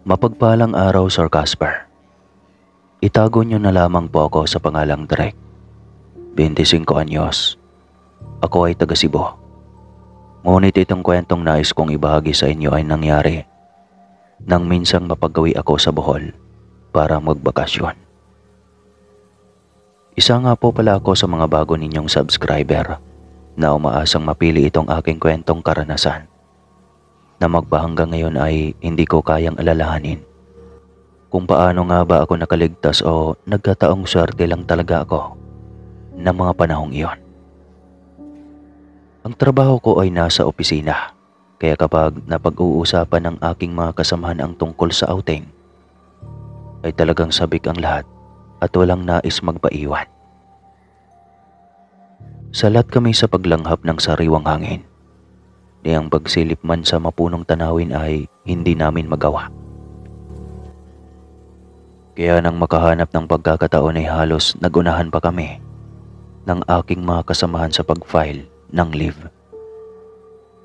Mapagpalang araw, Sir Casper. Itago niyo na lamang po ako sa pangalang Drake. 25 anyos. Ako ay taga Cebu. Ngunit itong kwentong nais kong ibahagi sa inyo ay nangyari nang minsang mapagawi ako sa Bohol para magbakasyon. Isa nga po pala ako sa mga bago ninyong subscriber na umaasang mapili itong aking kwentong karanasan na magpahanggang ngayon ay hindi ko kayang alalahanin kung paano nga ba ako nakaligtas o nagkataong swerte lang talaga ako ng mga panahong iyon. Ang trabaho ko ay nasa opisina, kaya kapag napag-uusapan ng aking mga kasamahan ang tungkol sa outing, ay talagang sabik ang lahat at walang nais magpaiwan. Salat kami sa paglanghap ng sariwang hangin. Niyang pagsilip man sa mapunong tanawin ay hindi namin magawa. Kaya nang makahanap ng pagkakataon ay halos nagunahan pa kami ng aking mga kasamahan sa pag-file ng leave.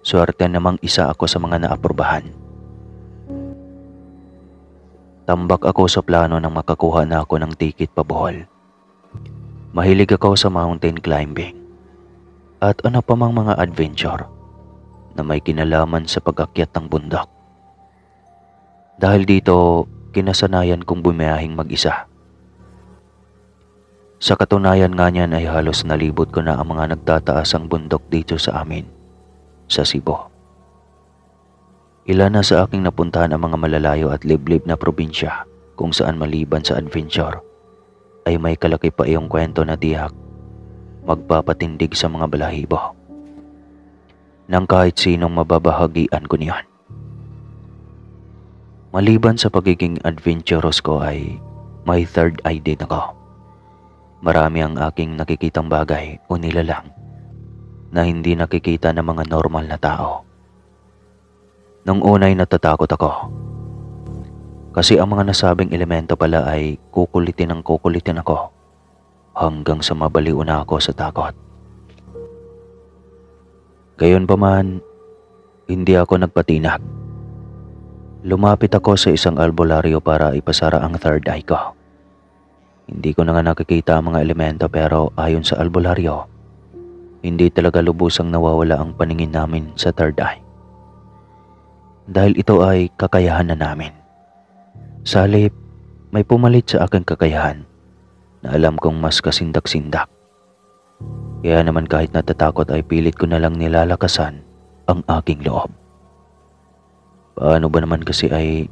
Swerte namang isa ako sa mga naaprubahan. Tambak ako sa plano nang makakuha na ako ng ticket pa Bohol. Mahilig ako sa mountain climbing at ano pa mang mga adventure na may kinalaman sa pag-akyat ng bundok. Dahil dito, kinasanayan kong bumiyahing mag-isa. Sa katunayan nga niyan ay halos nalibot ko na ang mga nagtataasang bundok dito sa amin, sa Cebu. Ilan na sa aking napuntahan ang mga malalayo at liblib na probinsya kung saan maliban sa adventure ay may kalaki pa iyong kwento na tiyak magpapatindig sa mga balahibo nang kahit sinong mababahagian ko niyan. Maliban sa pagiging adventurous ko ay may third eye din ako. Marami ang aking nakikitang bagay o nilalang na hindi nakikita ng mga normal na tao. Nung unay natatakot ako kasi ang mga nasabing elemento pala ay kukulitin ako hanggang sa mabaliw na ako sa takot. Gayunpaman, hindi ako nagpatinag. Lumapit ako sa isang albularyo para ipasara ang third eye ko. Hindi ko na nga nakikita ang mga elemento pero ayon sa albularyo, hindi talaga lubusang nawawala ang paningin namin sa third eye. Dahil ito ay kakayahan na namin. Sa halip, may pumalit sa aking kakayahan na alam kong mas kasindak-sindak. Kaya naman kahit natatakot ay pilit ko na lang nilalakasan ang aking loob. Paano ba naman kasi ay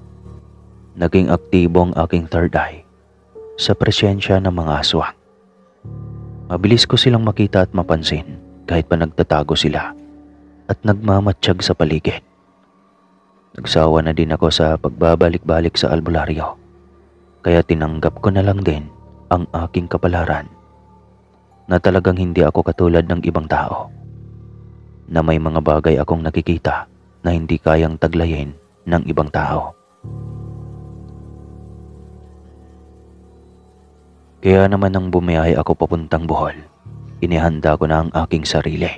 naging aktibo ang aking third eye sa presensya ng mga aswang. Mabilis ko silang makita at mapansin kahit pa nagtatago sila at nagmamatsyag sa paligid. Nagsawa na din ako sa pagbabalik-balik sa albularyo, kaya tinanggap ko na lang din ang aking kapalaran na talagang hindi ako katulad ng ibang tao, na may mga bagay akong nakikita na hindi kayang taglayin ng ibang tao. Kaya naman nang bumiyahe ako papuntang Bohol, inihanda ko na ang aking sarili.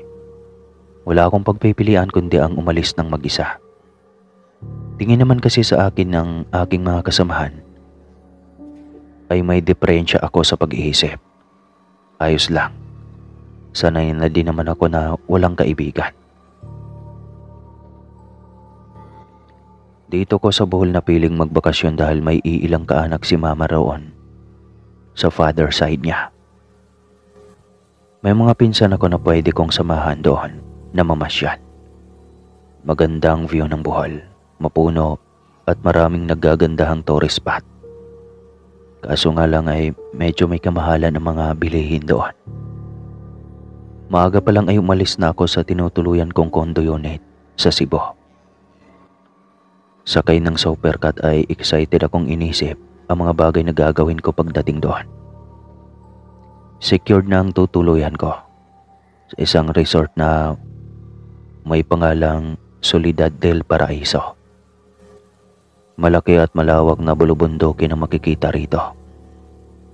Wala akong pagpipilian kundi ang umalis ng mag-isa. Tingin naman kasi sa akin ng aking mga kasamahan ay may diferensya ako sa pag-iisip. Ayos lang. Sanay na din naman ako na walang kaibigan. Dito ko sa Bohol napiling magbakasyon dahil may iilang kaanak si mama roon sa father side niya. May mga pinsan ako na pwede kong samahan doon na mamasyal. Magandang view ng Bohol, mapuno at maraming naggagandahang tourist spot. Kaso nga lang ay medyo may kamahalan ng mga bilihin doon. Maaga pa lang ay umalis na ako sa tinutuluyan kong condo unit sa Cebu. Sakay ng supercut ay excited akong inisip ang mga bagay na gagawin ko pagdating doon. Secured na ang tutuluyan ko sa isang resort na may pangalang Soledad del Paraiso. Malaki at malawak na bulubundukin ang makikita rito.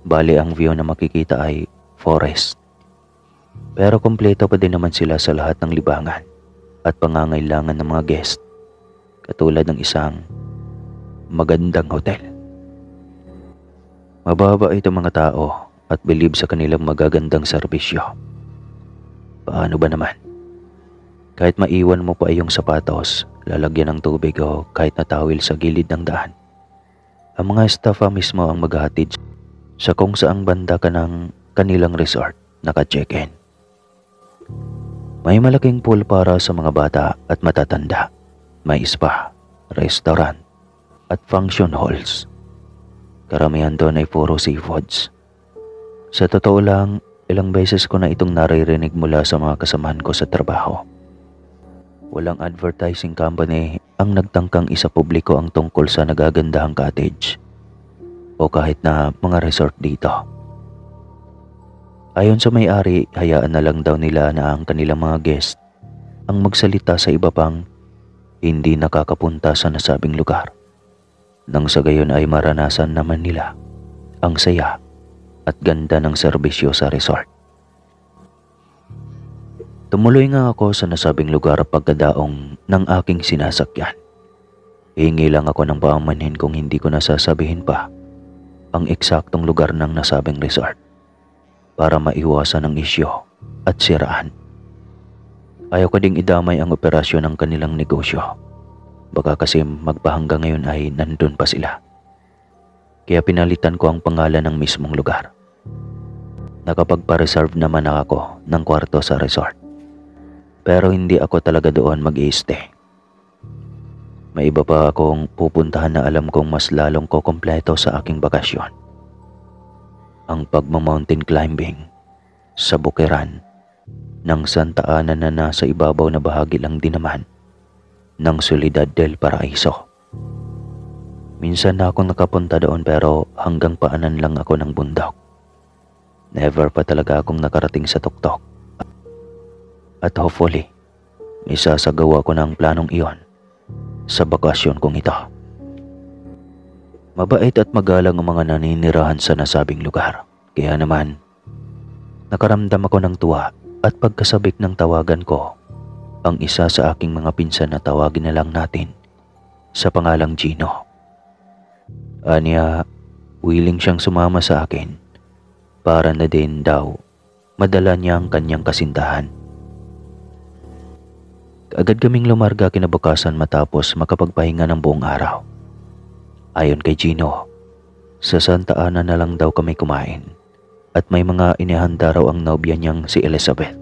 Bali ang view na makikita ay forest. Pero kompleto pa din naman sila sa lahat ng libangan at pangangailangan ng mga guest, katulad ng isang magandang hotel. Mababait ang mga tao at believe sa kanilang magagandang serbisyo. Paano ba naman? Kahit maiwan mo pa iyong sapatos, lalagyan ng tubig o kahit na towel sa gilid ng daan, ang mga staff mismo ang maghahatid sa kung saang banda ka ng kanilang resort naka-check-in. May malaking pool para sa mga bata at matatanda. May spa, restaurant, at function halls. Karamihan doon ay puro seafoods. Sa totoo lang, ilang beses ko na itong naririnig mula sa mga kasamahan ko sa trabaho. Walang advertising company ang nagtangkang isa publiko ang tungkol sa nagagandahang cottage o kahit na mga resort dito. Ayon sa may-ari, hayaan na lang daw nila na ang kanilang mga guest ang magsalita sa iba pang hindi nakakapunta sa nasabing lugar. Nang sa gayon ay maranasan naman nila ang saya at ganda ng serbisyo sa resort. Tumuloy nga ako sa nasabing lugar pagkadaong ng aking sinasakyan. Hihingi lang ako ng paumanhin kung hindi ko nasasabihin pa ang eksaktong lugar ng nasabing resort para maiwasan ang isyo at siraan. Ayaw ko ding idamay ang operasyon ng kanilang negosyo. Baka kasi magpahangga ngayon ay nandun pa sila. Kaya pinalitan ko ang pangalan ng mismong lugar. Nakapagpa-reserve naman ako ng kwarto sa resort. Pero hindi ako talaga doon mag-i-stay. May iba pa akong pupuntahan na alam kong mas lalong kukumpleto sa aking bakasyon. Ang pagmamountain climbing sa bukiran ng Santa Ana na nasa ibabaw na bahagi lang din naman ng Ciudad del Paraiso. Minsan na akong nakapunta doon pero hanggang paanan lang ako ng bundok. Never pa talaga akong nakarating sa tuktok. At hopefully, may sasagawa ko ng planong iyon sa bakasyon kong ito. Mabait at magalang ang mga naninirahan sa nasabing lugar. Kaya naman, nakaramdam ako ng tuwa at pagkasabik ng tawagan ko ang isa sa aking mga pinsan na tawagin na lang natin sa pangalang Gino. Anya, willing siyang sumama sa akin para na din daw madala niya ang kanyang kasintahan. Agad kaming lumarga kinabukasan matapos makapagpahinga ng buong araw. Ayon kay Gino, sa Santa Ana na lang daw kami kumain at may mga inihanda raw ang nobya niyang si Elizabeth.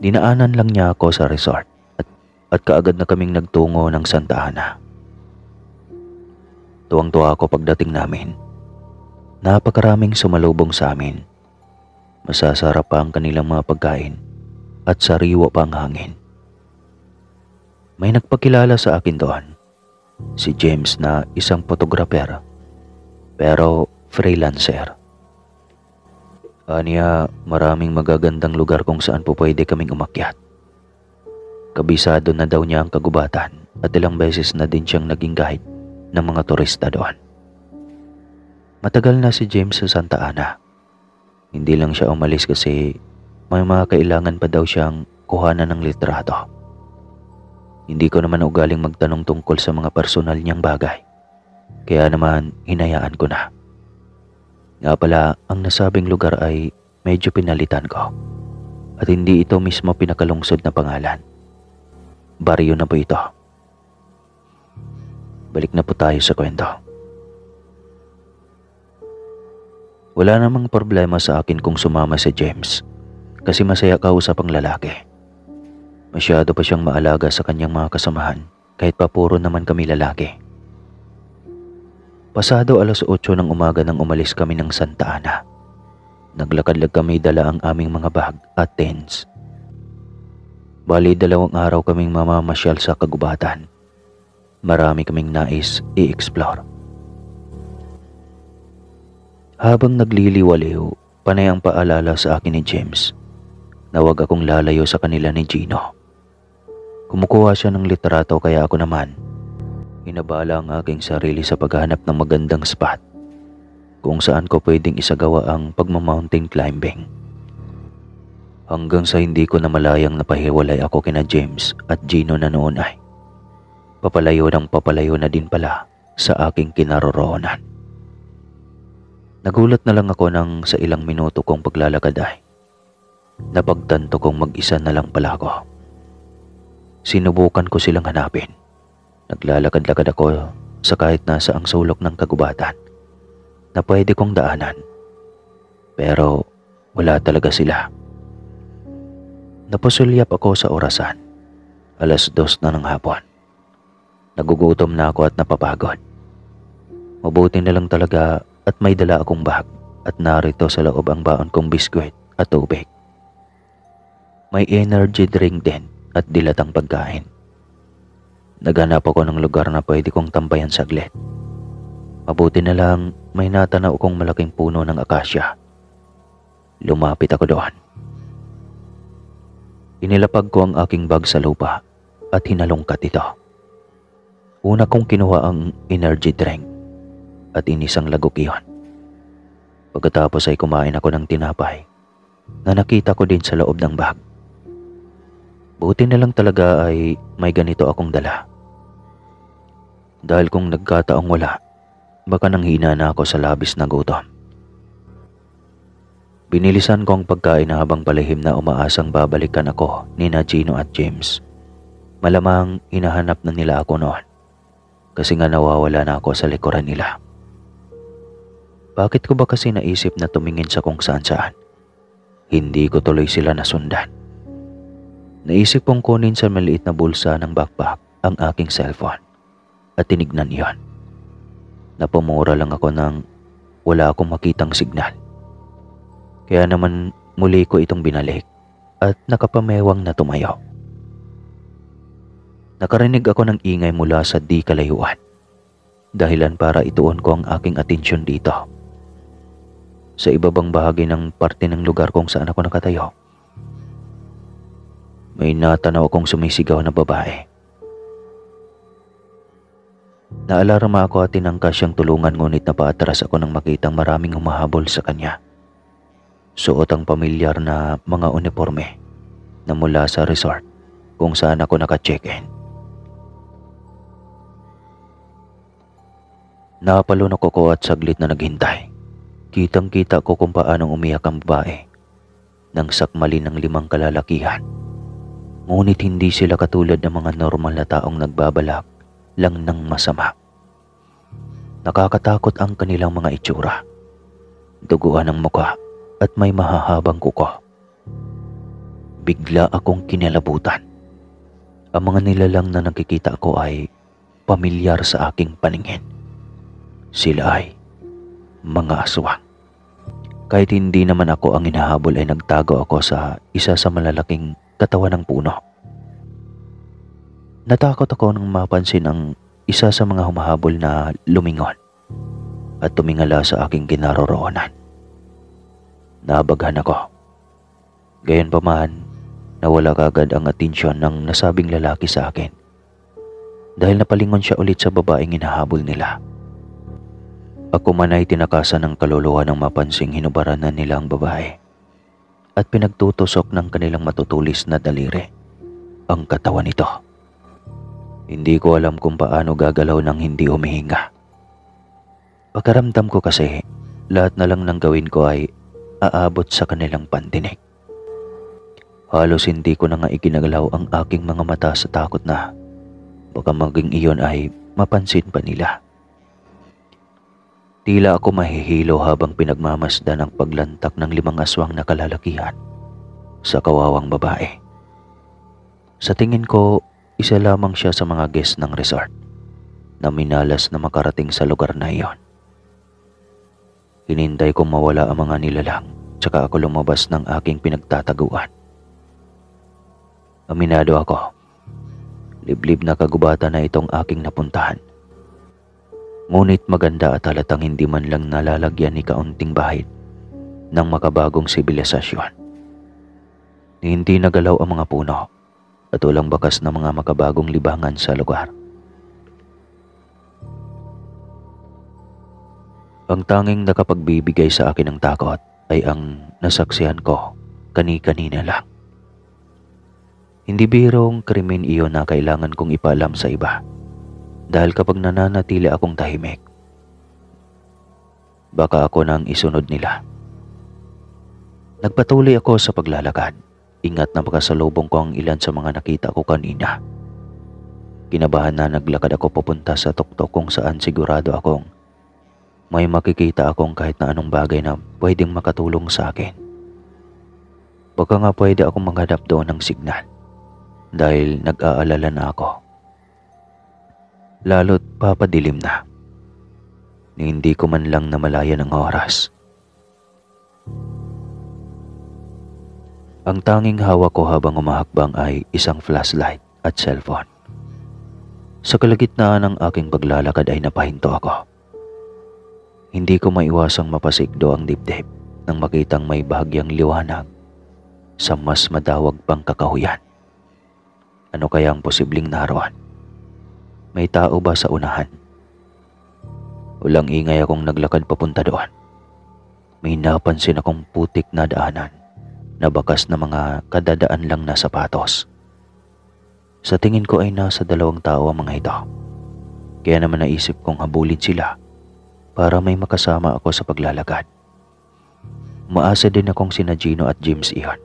Dinaanan lang niya ako sa resort at kaagad na kaming nagtungo ng Santa Ana. Tuwang-tuwa ako pagdating namin. Napakaraming sumalubong sa amin. Masasarap pa ang kanilang mga pagkain at sariwa pa ang hangin. May nagpakilala sa akin doon, si James na isang photographer pero freelancer. Aniya, maraming magagandang lugar kung saan po pwede kaming umakyat. Kabisado na daw niya ang kagubatan at ilang beses na din siyang naging guide ng mga turista doon. Matagal na si James sa Santa Ana. Hindi lang siya umalis kasi may mga kailangan pa daw siyang kuhanan ng litrato. Hindi ko naman ugaling magtanong tungkol sa mga personal niyang bagay. Kaya naman hinayaan ko na. Nga pala, ang nasabing lugar ay medyo pinalitan ko. At hindi ito mismo pinakalungsod na pangalan. Baryo na po ito. Balik na po tayo sa kwento. Wala namang problema sa akin kung sumama si James. Kasi masaya kausap ang lalaki. Masyado pa siyang maalaga sa kanyang mga kasamahan kahit pa puro naman kami lalaki. Pasado 8:00 ng umaga nang umalis kami ng Santa Ana. Naglakad-lag kami dala ang aming mga bag at tents. Bali 2 araw kaming mamamasyal sa kagubatan. Marami kaming nais i-explore. Habang nagliliwaliw, panay ang paalala sa akin ni James na huwag akong lalayo sa kanila ni Gino. Kumukuha siya ng litrato kaya ako naman inabala ang aking sarili sa paghahanap ng magandang spot kung saan ko pwedeng isagawa ang pagmamountain climbing. Hanggang sa hindi ko na malayang napahiwalay ako kina James at Gino na noon ay Papalayo na din pala sa aking kinaroroonan. Nagulat na lang ako nang sa ilang minuto kong paglalakad ay napagtanto kong mag-isa na lang pala ako. Sinubukan ko silang hanapin. Naglalakad-lakad ako sa kahit nasa ang sulok ng kagubatan na pwede kong daanan. Pero wala talaga sila. Napusulyap ako sa orasan. 2:00 na ng hapon. Nagugutom na ako at napapagod. Mabuti na lang talaga at may dala akong bag at narito sa loob ang baon kong biskwit at tubig. May energy drink din at dilatang pagkain. Naghanap ako ng lugar na pwede kong tambayan saglit. Mabuti na lang may natanaw kong malaking puno ng akasya. Lumapit ako doon. Inilapag ko ang aking bag sa lupa at hinalungkat ito. Una kong kinuha ang energy drink at inisang lagok iyon. Pagkatapos ay kumain ako ng tinapay na nakita ko din sa loob ng bag. Buti na lang talaga ay may ganito akong dala. Dahil kung nagkataong wala, baka nanghina na ako sa labis na gutom. Binilisan ko ang pagkain na habang palihim na umaasang babalikan ako ni Gino at James. Malamang hinahanap na nila ako noon kasi nga nawawala na ako sa likuran nila. Bakit ko ba kasi naisip na tumingin sa kung saan-saan? Hindi ko tuloy sila nasundan. Naisip kong kunin sa maliit na bulsa ng backpack ang aking cellphone at tinignan iyon. Napumura lang ako nang wala akong makitang signal. Kaya naman muli ko itong binalik at nakapamewang na tumayo. Nakarinig ako ng ingay mula sa di kalayuan. Dahilan para ituon ko ang aking atensyon dito. Sa ibabang bahagi ng parte ng lugar kung saan ako nakatayo, may natanaw akong sumisigaw na babae. Naalarma ako at tinangka siyang tulungan ngunit napaatras ako nang makitang maraming humahabol sa kanya. Suot ang pamilyar na mga uniforme na mula sa resort kung saan ako naka-check-in. Napalunok ako at saglit na naghintay. Kitang-kita ko kung paanong umiyak ang babae nang sakmali ng 5 kalalakihan. Ngunit hindi sila katulad ng mga normal na taong nagbabalak lang ng masama. Nakakatakot ang kanilang mga itsura. Duguan ang mukha at may mahahabang kuko. Bigla akong kinalabutan. Ang mga nilalang na nakikita ko ay pamilyar sa aking paningin. Sila ay mga aswang. Kahit hindi naman ako ang hinahabol ay nagtago ako sa isa sa malalaking katawan ng puno. Natakot ako nang mapansin ang isa sa mga humahabol na lumingon at tumingala sa aking kinaroroonan. Nabaghan ako. Gayunpaman, nawala kagad ang atensyon ng nasabing lalaki sa akin dahil napalingon siya ulit sa babaeng hinahabol nila. Ako man ay tinakasan ng kaluluwa ng mapansing hinubaran na nila ang babae at pinagtutusok ng kanilang matutulis na daliri ang katawan nito. Hindi ko alam kung paano gagalaw nang hindi humihinga. Pagkaramdam ko kasi lahat na lang ng gawin ko ay aabot sa kanilang pandinig. Halos hindi ko na nga iginagalaw ang aking mga mata sa takot na baka maging iyon ay mapansin pa nila. Tila ako mahihilo habang pinagmamasdan ang paglantak ng 5 aswang na kalalakihan sa kawawang babae. Sa tingin ko, isa lamang siya sa mga guest ng resort na minalas na makarating sa lugar na iyon. Hinintay kong mawala ang mga nilalang tsaka ako lumabas ng aking pinagtataguan. Aminado ako, liblib na kagubatan na itong aking napuntahan. Ngunit maganda at halatang hindi man lang nalalagyan ni kaunting bahid ng makabagong sibilisasyon. Hindi nagalaw ang mga puno at walang bakas na mga makabagong libangan sa lugar. Ang tanging nakapagbibigay sa akin ng takot ay ang nasaksihan ko kani-kanina lang. Hindi birong krimen iyon na kailangan kong ipaalam sa iba dahil kapag nananatili akong tahimik, baka ako nang isunod nila. Nagpatuloy ako sa paglalakad. Ingat na makasalubong ko ang ilan sa mga nakita ko kanina. Kinabahan na naglakad ako papunta sa tuktok kung saan sigurado akong may makikita akong kahit na anong bagay na pwedeng makatulong sa akin. Baka nga pwede akong maghanap doon ng signal dahil nag-aalala na ako. Lalo't papadilim na. Hindi ko man lang namalayan ng oras. Ang tanging hawak ko habang umahakbang ay isang flashlight at cellphone. Sa kalagitnaan ng aking paglalakad ay napahinto ako. Hindi ko maiwasang mapasikdo ang dibdib nang makitang may bahagyang liwanag sa mas madawag pang kakahuyan. Ano kaya ang posibleng naroon? May tao ba sa unahan? Walang ingay akong naglakad papunta doon. May napansin akong putik na daanan na bakas na mga kadadaan lang na sapatos. Sa tingin ko ay nasa 2 tao ang mga ito. Kaya naman naisip kong habulin sila para may makasama ako sa paglalakad. Umaasa din akong sina Gino at James iyon.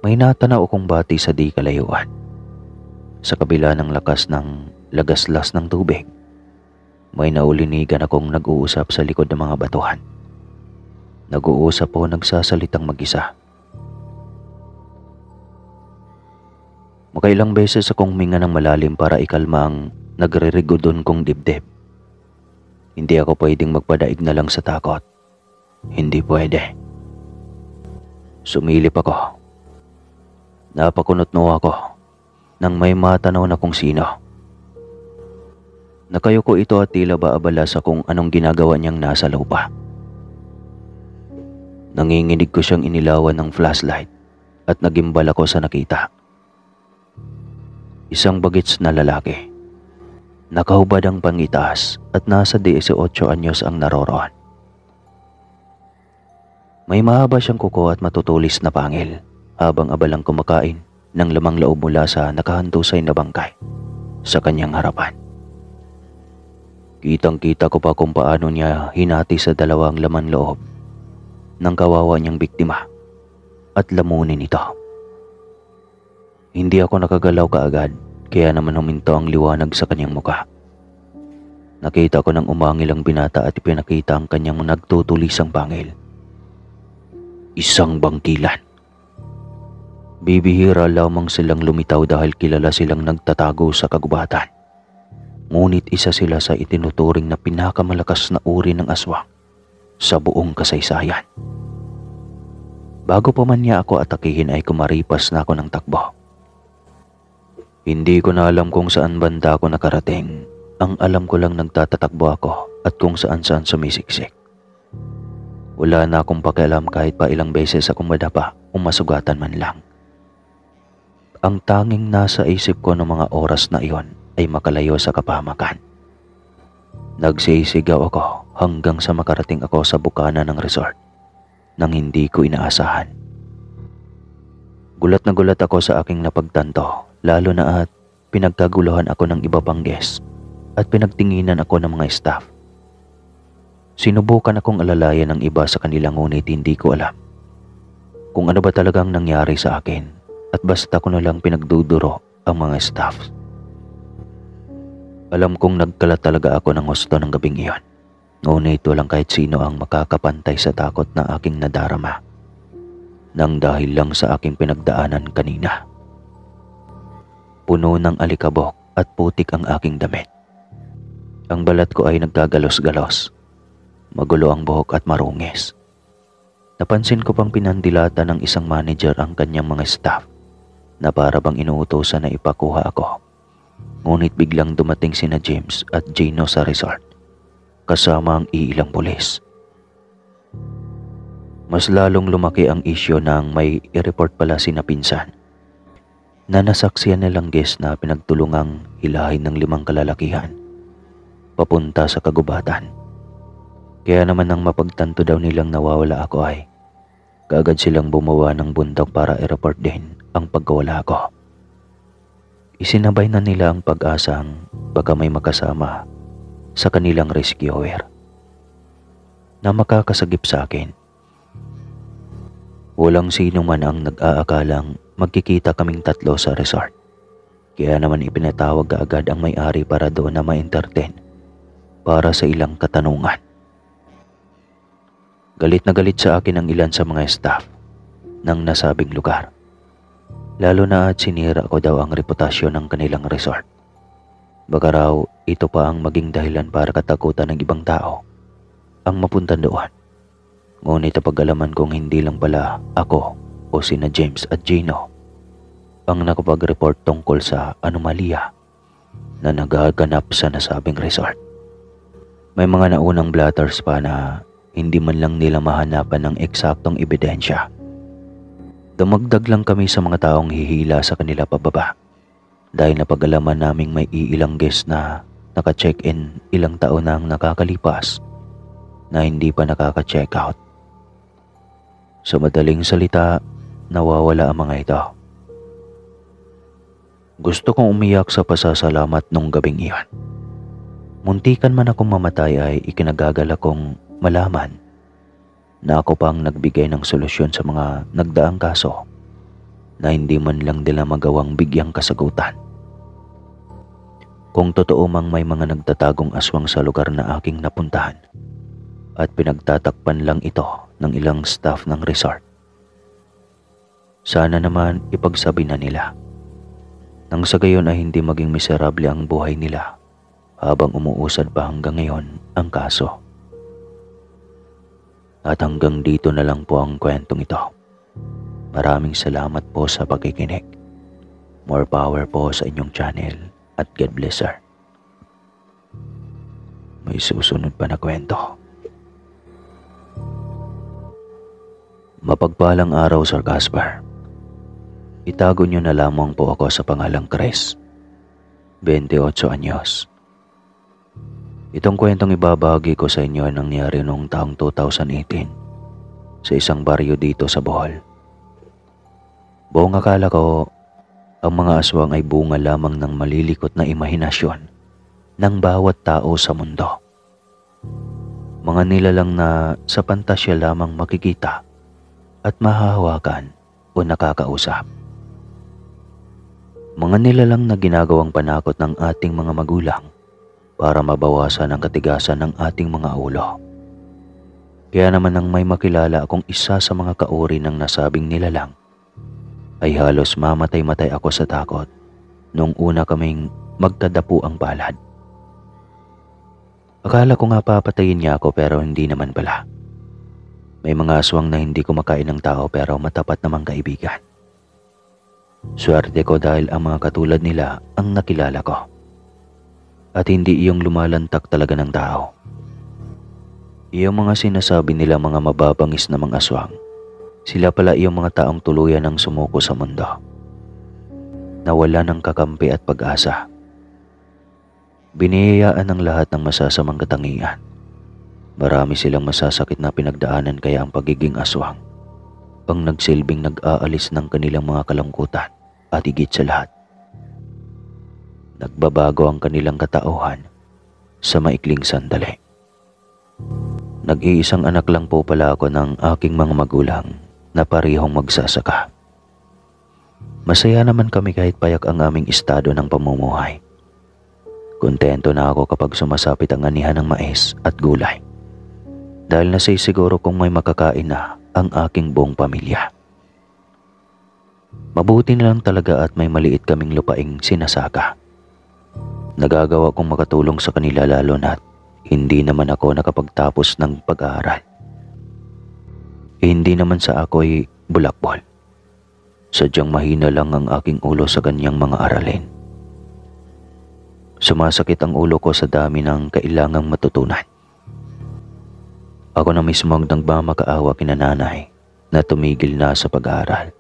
May natanaw akong bati sa di kalayuan. Sa kabila ng lakas ng lagaslas ng tubig, may naulinigan akong nag-uusap sa likod ng mga batuhan. Nag-uusap o nagsasalitang mag-isa. Makailang beses akong huminga ng malalim para ikalma ang nagre-rigodon kong dibdib. Hindi ako pwedeng magpadaig na lang sa takot. Hindi pwede. Sumilip ako. Napakunotno ako nang may matanaw na kung sino. Nakayuko ito at tila ba abala sa kung anong ginagawa niyang nasa lupa. Nanginginig ko siyang inilawan ng flashlight at nagimbal ako sa nakita. Isang bagets na lalaki. Nakahubad ang pangitaas at nasa 18 anyos ang naroroon. May mahaba siyang kuko at matutulis na pangil habang abalang kumakain ng lamang loob mula sa nakahandusay na bangkay sa kanyang harapan. Kitang-kita ko pa kung paano niya hinati sa 2 laman loob ng kawawa niyang biktima at lamunin ito. Hindi ako nakagalaw kaagad, kaya naman huminto ang liwanag sa kanyang muka. Nakita ko nang umangil ang binata at ipinakita ang kanyang nagtutulisang pangil. Isang bangkilan. Bibihira lamang silang lumitaw dahil kilala silang nagtatago sa kagubatan. Ngunit isa sila sa itinuturing na pinakamalakas na uri ng aswang sa buong kasaysayan. Bago pa man niya ako atakihin ay kumaripas na ako ng takbo. Hindi ko na alam kung saan banda ako nakarating. Ang alam ko lang nagtatatakbo ako at kung saan-saan sumisiksik. Wala na akong pakialam kahit pa ilang beses akong madapa o masugatan man lang. Ang tanging nasa isip ko ng mga oras na iyon ay makalayo sa kapahamakan. Nagsisigaw ako hanggang sa makarating ako sa bukana ng resort nang hindi ko inaasahan. Gulat na gulat ako sa aking napagtanto, lalo na at pinagkaguluhan ako ng iba pang guests at pinagtinginan ako ng mga staff. Sinubukan akong alalayan ng iba sa kanila ngunit hindi ko alam kung ano ba talagang nangyari sa akin at basta ko na lang pinagduduro ang mga staff. Alam kong nagkalat talaga ako ng husto ng gabing iyon. Ngunit walang kahit sino ang makakapantay sa takot na aking nadarama nang dahil lang sa aking pinagdaanan kanina. Puno ng alikabok at putik ang aking damit. Ang balat ko ay nagkagalos-galos. Magulo ang buhok at marungis. Napansin ko pang pinandilata ng isang manager ang kanyang mga staff na para bang inuutosan na ipakuha ako. Ngunit biglang dumating sina James at Gino sa resort kasama ang iilang pulis. Mas lalong lumaki ang isyo nang may i-report pala sina pinsan na nasaksiyan nilang guest na pinagtulungang hilahin ng 5 kalalakihan papunta sa kagubatan. Kaya naman nang mapagtanto daw nilang nawawala ako ay kaagad silang bumawa ng bundok para i-report din ang pagkawala ko. Isinabay na nila ang pag-asang baka may makasama sa kanilang rescuer na makakasagip sa akin. Walang sino man ang nag-aakalang magkikita kaming tatlo sa resort. Kaya naman ipinatawag kaagad ang may-ari para doon na ma-entertain para sa ilang katanungan. Galit na galit sa akin ang ilan sa mga staff ng nasabing lugar. Lalo na at sinira ko daw ang reputasyon ng kanilang resort. Baka raw ito pa ang maging dahilan para katakutan ng ibang tao ang mapunta doon. Ngunit napag-alaman kong hindi lang pala ako o sina James at Gino ang nakapag-report tungkol sa anomalya na nagaganap sa nasabing resort. May mga naunang blotters pa na hindi man lang nila mahanapan ng eksaktong ebidensya. Dumagdag lang kami sa mga taong hihila sa kanila pababa dahil napag-alaman naming may iilang guest na naka-check-in ilang taon na ang nakakalipas na hindi pa nakaka-check out. Sa madaling salita, nawawala ang mga ito. Gusto kong umiyak sa pasasalamat nung gabing iyon. Muntikan man akong mamatay ay ikinagagala kong malaman na ako pang nagbigay ng solusyon sa mga nagdaang kaso na hindi man lang nila magawang bigyang kasagutan. Kung totoo mang may mga nagtatagong aswang sa lugar na aking napuntahan at pinagtatakpan lang ito ng ilang staff ng resort, sana naman ipagsabi na nila. Nang sa gayon ay hindi maging miserable ang buhay nila habang umuusad pa hanggang ngayon ang kaso. At hanggang dito na lang po ang kwentong ito. Maraming salamat po sa pakikinig. More power po sa inyong channel at God bless sir. May susunod pa na kwento. Mapagpalang araw, Sir Gaspar. Itago niyo na lamang po ako sa pangalang Chris. 28 anyos. Itong kwentong ibabahagi ko sa inyo ay nangyari noong taong 2018 sa isang baryo dito sa Bohol. Buong akala ko, ang mga aswang ay bunga lamang ng malilikot na imahinasyon ng bawat tao sa mundo. Mga nilalang na sa pantasya lamang makikita at mahahawakan o nakakausap. Mga nilalang na ginagawang panakot ng ating mga magulang para mabawasan ang katigasan ng ating mga ulo. Kaya naman nang may makilala akong isa sa mga kauri ng nasabing nilalang, ay halos mamatay-matay ako sa takot nung una kaming magtadapu ang palad. Akala ko nga papatayin niya ako pero hindi naman pala. May mga aswang na hindi kumakain ng tao pero matapat namang kaibigan. Swerte ko dahil ang mga katulad nila ang nakilala ko. At hindi iyong lumalantak talaga ng tao. Iyong mga sinasabi nila mga mababangis na mga aswang, sila pala iyong mga taong tuluyan ng sumuko sa mundo. Nawala ng kakampi at pag-asa. Biniyayaan ng lahat ng masasamang katangian. Marami silang masasakit na pinagdaanan kaya ang pagiging aswang ang nagsilbing nag-aalis ng kanilang mga kalungkutan at higit sa lahat, nagbabago ang kanilang katauhan sa maikling sandali. Nag-iisang anak lang po pala ako ng aking mga magulang na parehong magsasaka. Masaya naman kami kahit payak ang aming estado ng pamumuhay. Kontento na ako kapag sumasapit ang anihan ng mais at gulay. Dahil nasisiguro kung may makakain na ang aking buong pamilya. Mabuti na lang talaga at may maliit kaming lupaing sinasaka. Nagagawa kong makatulong sa kanila lalo na't hindi naman ako nakapagtapos ng pag-aaral. Hindi naman sa ako'y bulakbol. Sadyang mahina lang ang aking ulo sa kanyang mga aralin. Sumasakit ang ulo ko sa dami ng kailangang matutunan. Ako na mismo ang nagmamakaawa kina nanay na tumigil na sa pag-aaral.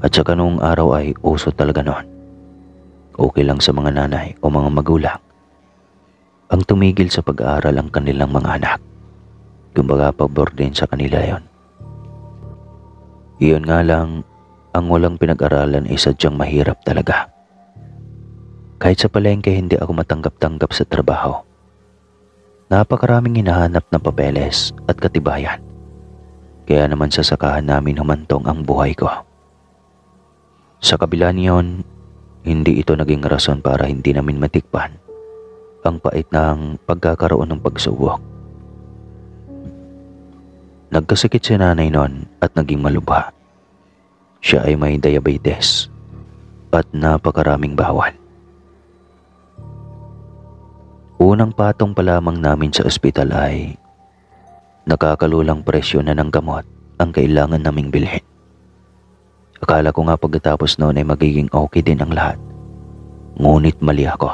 At saka noong araw ay uso talaga noon. Okay lang sa mga nanay o mga magulang ang tumigil sa pag-aaral ang kanilang mga anak. Kumbaga pabor din sa kanila yon. Iyon nga lang, ang walang pinag-aralan ay sadyang mahirap talaga. Kahit sa palengke hindi ako matanggap-tanggap sa trabaho. Napakaraming hinahanap na papeles at katibayan. Kaya naman sa sakahan namin humantong ang buhay ko. Sa kabila niyon, hindi ito naging rason para hindi namin matikpan ang pait ng pagkakaroon ng pagsubok. Nagkasakit si nanay noon at naging malubha. Siya ay may diabetes at napakaraming bawal. Unang patong pa lamang namin sa ospital ay nakakalulang presyo na ng gamot ang kailangan naming bilhin. Akala ko nga pagkatapos noon ay magiging okay din ang lahat. Ngunit mali ako.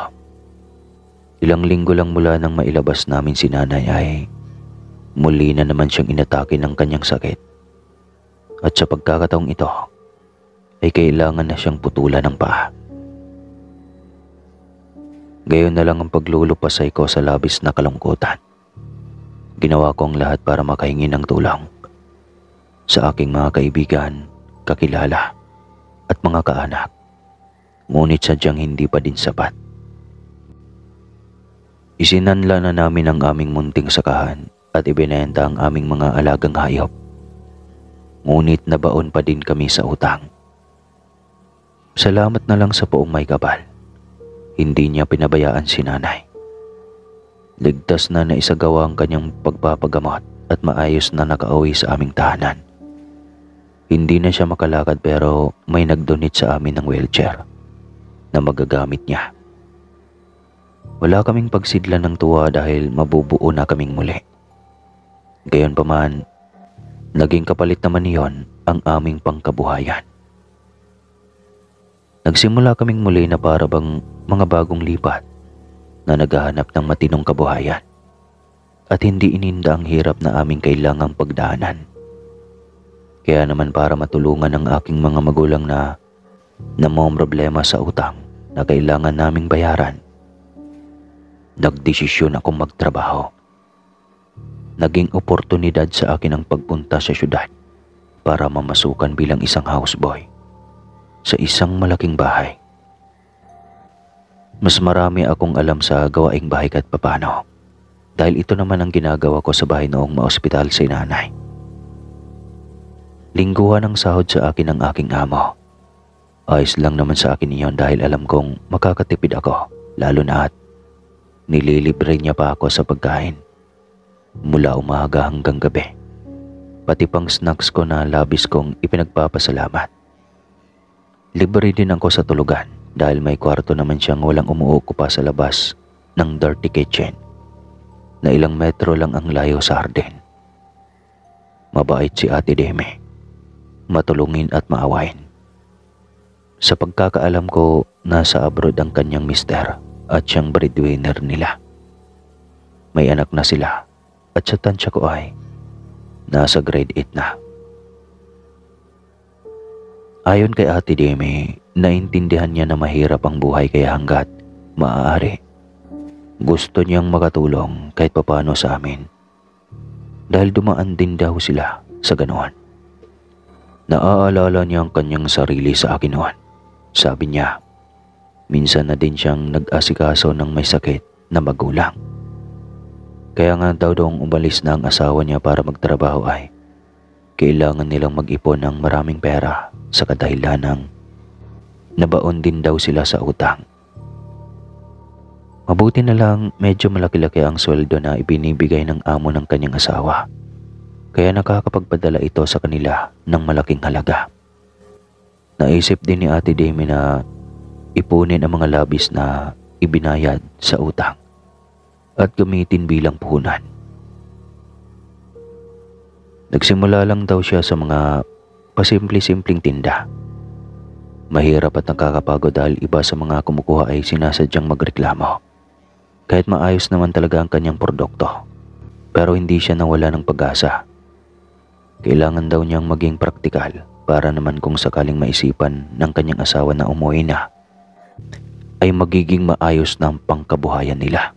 Ilang linggo lang mula nang mailabas namin si nanay ay muli na naman siyang inatake ng kanyang sakit. At sa pagkakataong ito ay kailangan na siyang putulan ng paa. Gayon na lang ang paglulupasay ko sa labis na kalungkutan. Ginawa ko ang lahat para makahingi ng tulong sa aking mga kaibigan, kakilala at mga kaanak. Ngunit sadyang hindi pa din sapat. Isinanla na namin ang aming munting sakahan at ibinenta ang aming mga alagang hayop. Ngunit nabaon pa din kami sa utang. Salamat na lang sa Poong May Kapal. Hindi niya pinabayaan si nanay. Ligtas na naisagawa ang kanyang pagpapagamot at maayos na nakauwi sa aming tahanan. Hindi na siya makalakad pero may nag-donate sa amin ng wheelchair na magagamit niya. Wala kaming pagsidlan ng tuwa dahil mabubuo na kaming muli. Gayunpaman, naging kapalit naman niyon ang aming pangkabuhayan. Nagsimula kaming muli na para bang mga bagong lipat na naghahanap ng matinong kabuhayan at hindi ininda ang hirap na aming kailangang pagdaanan. Kaya naman para matulungan ang aking mga magulang na problema sa utang na kailangan naming bayaran, nagdesisyon akong magtrabaho. Naging oportunidad sa akin ang pagpunta sa syudad para mamasukan bilang isang houseboy sa isang malaking bahay. Mas marami akong alam sa gawaing bahay kahit papano dahil ito naman ang ginagawa ko sa bahay noong maospital si nanay. Lingguhan ang sahod sa akin ng aking amo. Ayos lang naman sa akin iyon dahil alam kong makakatipid ako, lalo na at nililibre niya pa ako sa pagkain mula umaga hanggang gabi. Pati pang snacks ko na labis kong ipinagpapasalamat. Libre din ako sa tulugan dahil may kwarto naman siyang walang umuukupa sa labas ng dirty kitchen na ilang metro lang ang layo sa hardin. Mabait si Ate Deme, matulungin at maawain. Sa pagkakaalam ko, nasa abroad ang kanyang mister at siyang breadwinner nila. May anak na sila at sa tansya ko ay nasa grade 8 na. Ayon kay Ate Deme, naintindihan niya na mahirap ang buhay kaya hanggat maaari, gusto niyang makatulong kahit papano sa amin. Dahil dumaan din daw sila sa ganoon. Naaalala niya ang kanyang sarili sa akin noon. Sabi niya, minsan na din siyang nag-asikaso ng may sakit na magulang. Kaya nga daw doong umalis na ang asawa niya para magtrabaho ay kailangan nilang mag-ipon ng maraming pera sa kadahilan ng nabaon din daw sila sa utang. Mabuti na lang medyo malaki-laki ang sweldo na ibinibigay ng amo ng kanyang asawa. Kaya nakakapagpadala ito sa kanila ng malaking halaga. Naisip din ni Ate Demi na ipunin ang mga labis na ibinayad sa utang at gamitin bilang puhunan. Nagsimula lang daw siya sa mga pasimple-simpleng tinda. Mahirap at nakakapagod dahil iba sa mga kumukuha ay sinasadyang magreklamo. Kahit maayos naman talaga ang kanyang produkto, pero hindi siya nawala ng pag-asa. Kailangan daw niyang maging praktikal para naman kung sakaling maisipan ng kanyang asawa na umuwi na, ay magiging maayos na ang pangkabuhayan nila.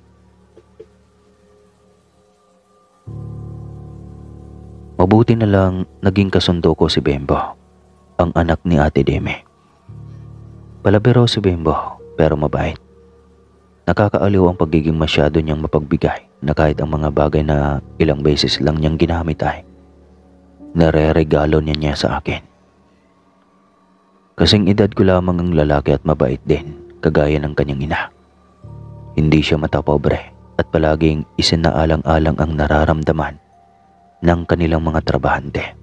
Mabuti na lang naging kasundo ko si Bembo, ang anak ni Ate Deme. Palabiro si Bembo pero mabait Nakakaaliw ang pagiging masyado niyang mapagbigay na kahit ang mga bagay na ilang beses lang niyang ginamit ay nare-regalo niya sa akin. Kasing edad ko lamang ang lalaki at mabait din, kagaya ng kanyang ina. Hindi siya matapobre at palaging isinaalang-alang ang nararamdaman ng kanilang mga trabahante.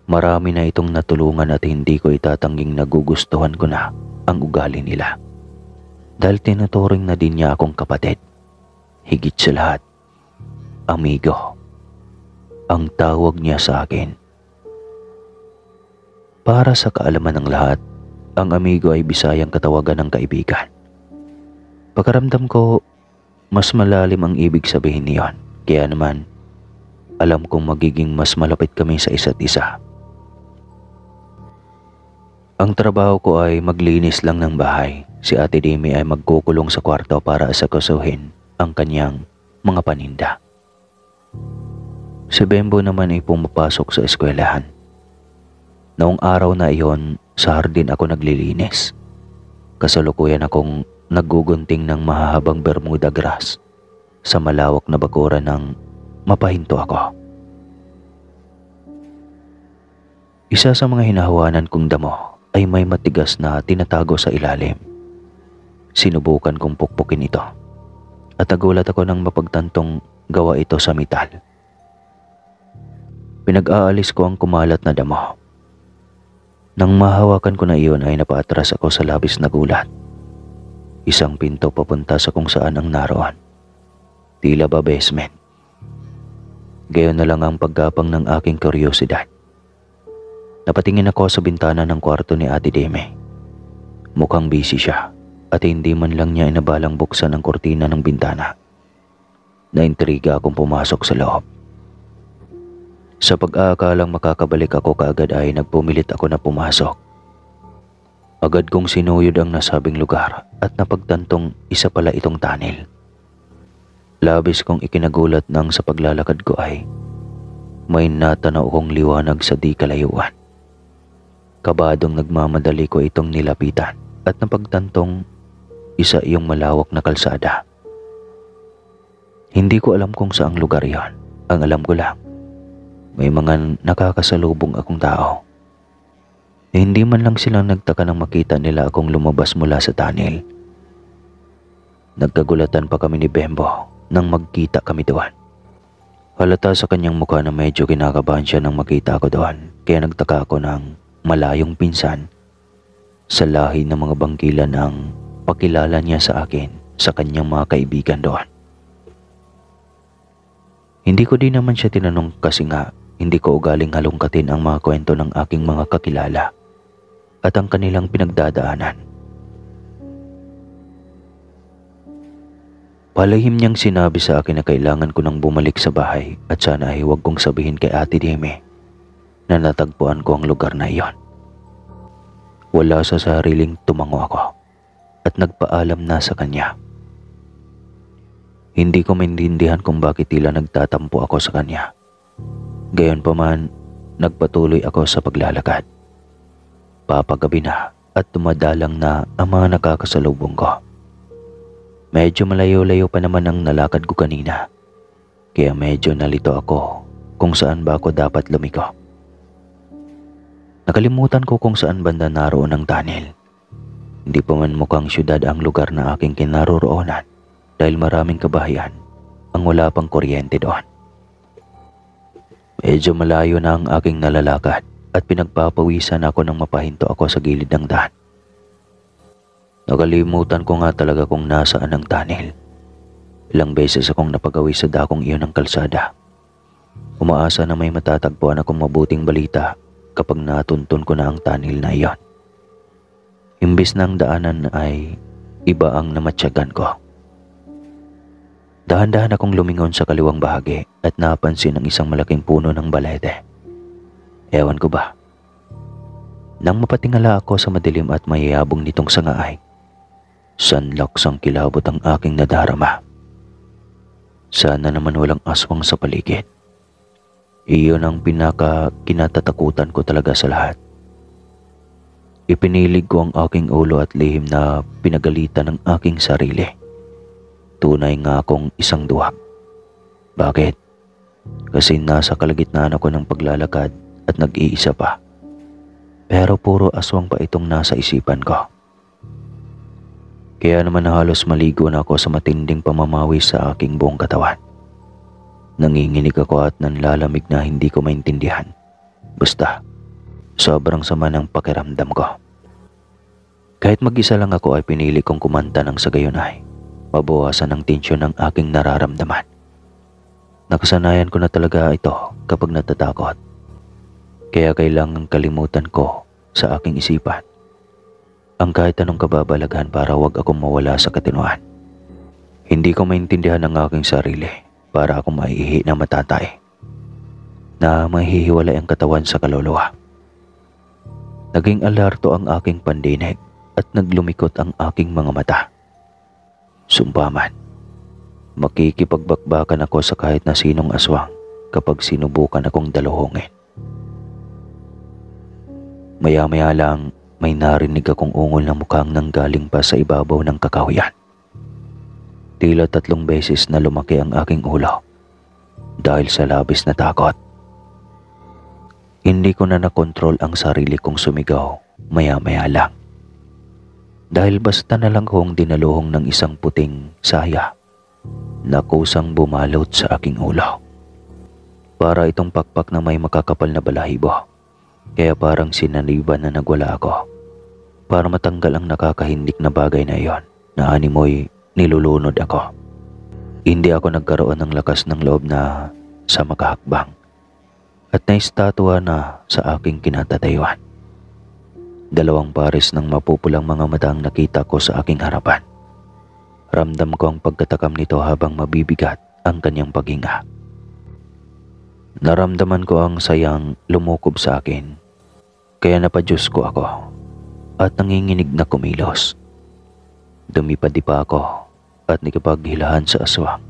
Marami na itong natulungan at hindi ko itatangging nagugustuhan ko na ang ugali nila. Dahil tinuturing na din niya akong kapatid. Higit sa lahat, amigo. Ang tawag niya sa akin. Para sa kaalaman ng lahat, ang amigo ay Bisayang katawagan ng kaibigan. Pagkaramdam ko, mas malalim ang ibig sabihin niyon. Kaya naman, alam kong magiging mas malapit kami sa isa't isa. Ang trabaho ko ay maglinis lang ng bahay. Si Ate Demi ay magkukulong sa kwarto para asikasuhin ang kanyang mga paninda. Si Bembo naman ay pumapasok sa eskwelahan. Noong araw na iyon, sa hardin ako naglilinis. Kasalukuyan akong naggugunting ng mahahabang Bermuda grass sa malawak na bakuran ng mapahinto ako. Isa sa mga hinahawanan kong damo ay may matigas na tinatago sa ilalim. Sinubukan kong pukpukin ito at nagulat ako nang mapagtantong gawa ito sa metal. Pinag-aalis ko ang kumalat na damo. Nang mahawakan ko na iyon ay napaatras ako sa labis na gulat. Isang pinto papunta sa kung saan ang naroon. Tila ba basement. Gayon na lang ang paggapang ng aking kuryosidad. Napatingin ako sa bintana ng kwarto ni Ate Demi. Mukhang busy siya at hindi man lang niya inabalang buksan ang kurtina ng bintana. Naintriga akong pumasok sa loob. Sa pag-aakalang makakabalik ako kaagad ay nagpumilit ako na pumasok. Agad kong sinuyod ang nasabing lugar at napagtantong isa pala itong tunnel. Labis kong ikinagulat nang sa paglalakad ko ay may natanaw kong liwanag sa di kalayuan. Kabadong nagmamadali ko itong nilapitan at napagtantong isa iyong malawak na kalsada. Hindi ko alam kung saang lugar iyon. Ang alam ko lang, may mga nakakasalubong akong tao. Hindi man lang silang nagtaka nang makita nila akong lumabas mula sa tunnel. Nagkagulatan pa kami ni Bembo nang magkita kami doon. Halata sa kanyang mukha na medyo kinakabahan siya nang makita ako doon, kaya nagtaka ako ng malayong pinsan sa lahi ng mga bangkila ng pakilala niya sa akin sa kanyang mga kaibigan doon. Hindi ko din naman siya tinanong kasi nga hindi ko ugaling halongkatin ang mga kwento ng aking mga kakilala at ang kanilang pinagdadaanan. Palihim niyang sinabi sa akin na kailangan ko nang bumalik sa bahay at sana ay huwag kong sabihin kay Ate Demi na natagpuan ko ang lugar na iyon. Wala sa sariling tumango ako at nagpaalam na sa kanya. Hindi ko maintindihan kung bakit tila nagtatampo ako sa kanya. Gayunpaman, nagpatuloy ako sa paglalakad. Papagabi na at dumadalang na ang mga nakakasalubong ko. Medyo malayo-layo pa naman ang nalakad ko kanina, kaya medyo nalito ako kung saan ba ako dapat lumiko. Nakalimutan ko kung saan banda naroon ang tunnel. Hindi pa man mukhang syudad ang lugar na aking kinaroroonan dahil maraming kabahayan ang wala pang kuryente doon. Medyo malayo na ang aking nalalakad at pinagpapawisan ako nang mapahinto ako sa gilid ng daan. Nakalimutan ko nga talaga kung nasaan ang tunnel. Ilang beses akong napagawi sa dakong iyon ng kalsada. Umaasa na may matatagpuan akong mabuting balita kapag natuntun ko na ang tunnel na iyon. Imbis na ang daanan ay iba ang namatyagan ko. Dahan-dahan akong lumingon sa kaliwang bahagi at napansin ang isang malaking puno ng balete. Ewan ko ba? Nang mapatingala ako sa madilim at mayayabong nitong sanga ay sanlaksang kilabot ang aking nadarama. Sana naman walang aswang sa paligid. Iyon ang kinatatakutan ko talaga sa lahat. Ipinilig ko ang aking ulo at lihim na pinagalitan ng aking sarili. Tunay nga akong isang duwag. Bakit? Kasi nasa kalagitnaan ako ng paglalakad at nag-iisa pa. Pero puro aswang pa itong nasa isipan ko. Kaya naman halos maligo na ako sa matinding pamamawis sa aking buong katawan. Nanginginig ako at nanlalamig na hindi ko maintindihan. Basta, sobrang sama ng pakiramdam ko. Kahit mag-isa lang ako ay pinili kong kumanta ng sa gayon ay mabawasan ang tensyon ng aking nararamdaman. Nakasanayan ko na talaga ito kapag natatakot. Kaya kailangang kalimutan ko sa aking isipan ang kahit anong kababalaghan para wag akong mawala sa katinoan. Hindi ko maintindihan ang aking sarili para akong maiihi na matatay, na mahihiwalay ang katawan sa kaluluwa. Naging alerto ang aking pandinig at naglumikot ang aking mga mata. Sumpaman, makikipagbakbakan ako sa kahit na sinong aswang kapag sinubukan akong daluhongin. Maya-maya lang may narinig akong ungol na mukhang nanggaling pa sa ibabaw ng kakahuyan. Tila 3 beses na lumaki ang aking ulo dahil sa labis na takot. Hindi ko na nakontrol ang sarili kong sumigaw maya-maya lang. Dahil basta na lang kong dinaluhong ng isang puting saya na kusang bumalot sa aking ulo. Para itong pakpak na may makakapal na balahibo. Kaya parang sinaniban na nagwala ako. Para matanggal ang nakakahindik na bagay na iyon na animoy nilulunod ako. Hindi ako nagkaroon ng lakas ng loob na sa makahakbang at naistatwa na sa aking kinatatayuan. 2 pares ng mapupulang mga mata ang nakita ko sa aking harapan. Ramdam ko ang pagkatakam nito habang mabibigat ang kanyang paghinga. Naramdaman ko ang sayang lumukob sa akin, kaya napadyos ko ako at nanginginig na kumilos. Dumipad pa ako at nakipaghilahan sa aswang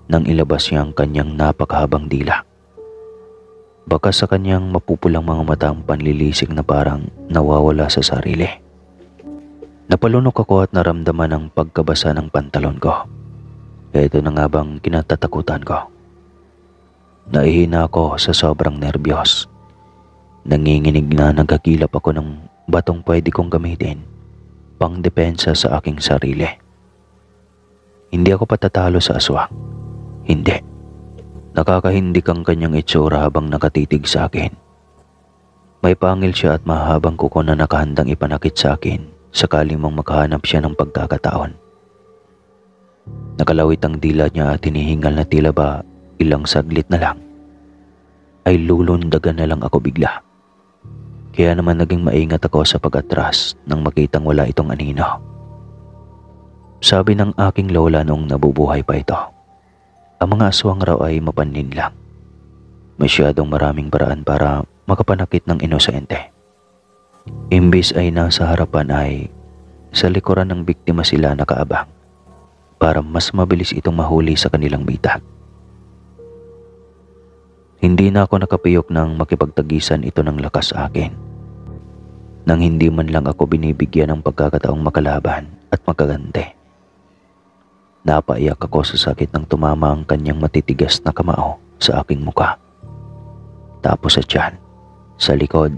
nang ilabas niya ang kanyang napakahabang dila. Baka sa kanyang mapupulang mga mata ang panlilisik na parang nawawala sa sarili. Napalunok ako at naramdaman ang pagkabasa ng pantalon ko. Ito na nga bang kinatatakutan ko. Naihina ako sa sobrang nerbiyos. Nanginginig na nagkakilap ako ng batong pwede kong gamitin pang depensa sa aking sarili. Hindi ako patatalo sa aswang. Hindi. Nakakahindik ang kanyang itsura habang nakatitig sa akin. May pangil siya at mahabang kuko na nakahandang ipanakit sa akin sakaling mang makahanap siya ng pagkakataon. Nakalawit ang dila niya at hinihingal na tila ba ilang saglit na lang ay lulundagan na lang ako bigla. Kaya naman naging maingat ako sa pag-atras nang makitang wala itong anino. Sabi ng aking lola nung nabubuhay pa ito, ang mga aswang raw ay mapanlin lang. Masyadong maraming paraan para makapanakit ng inosente. Imbis ay nasa harapan ay sa likuran ng biktima sila nakaabang para mas mabilis itong mahuli sa kanilang bitag. Hindi na ako nakapiyok nang makipagtagisan ito ng lakas sa akin. Nang hindi man lang ako binibigyan ng pagkakataong makalaban at makaganti. Napaiyak ako sa sakit ng tumama ang kanyang matitigas na kamao sa aking muka. Tapos sa tiyan, sa likod,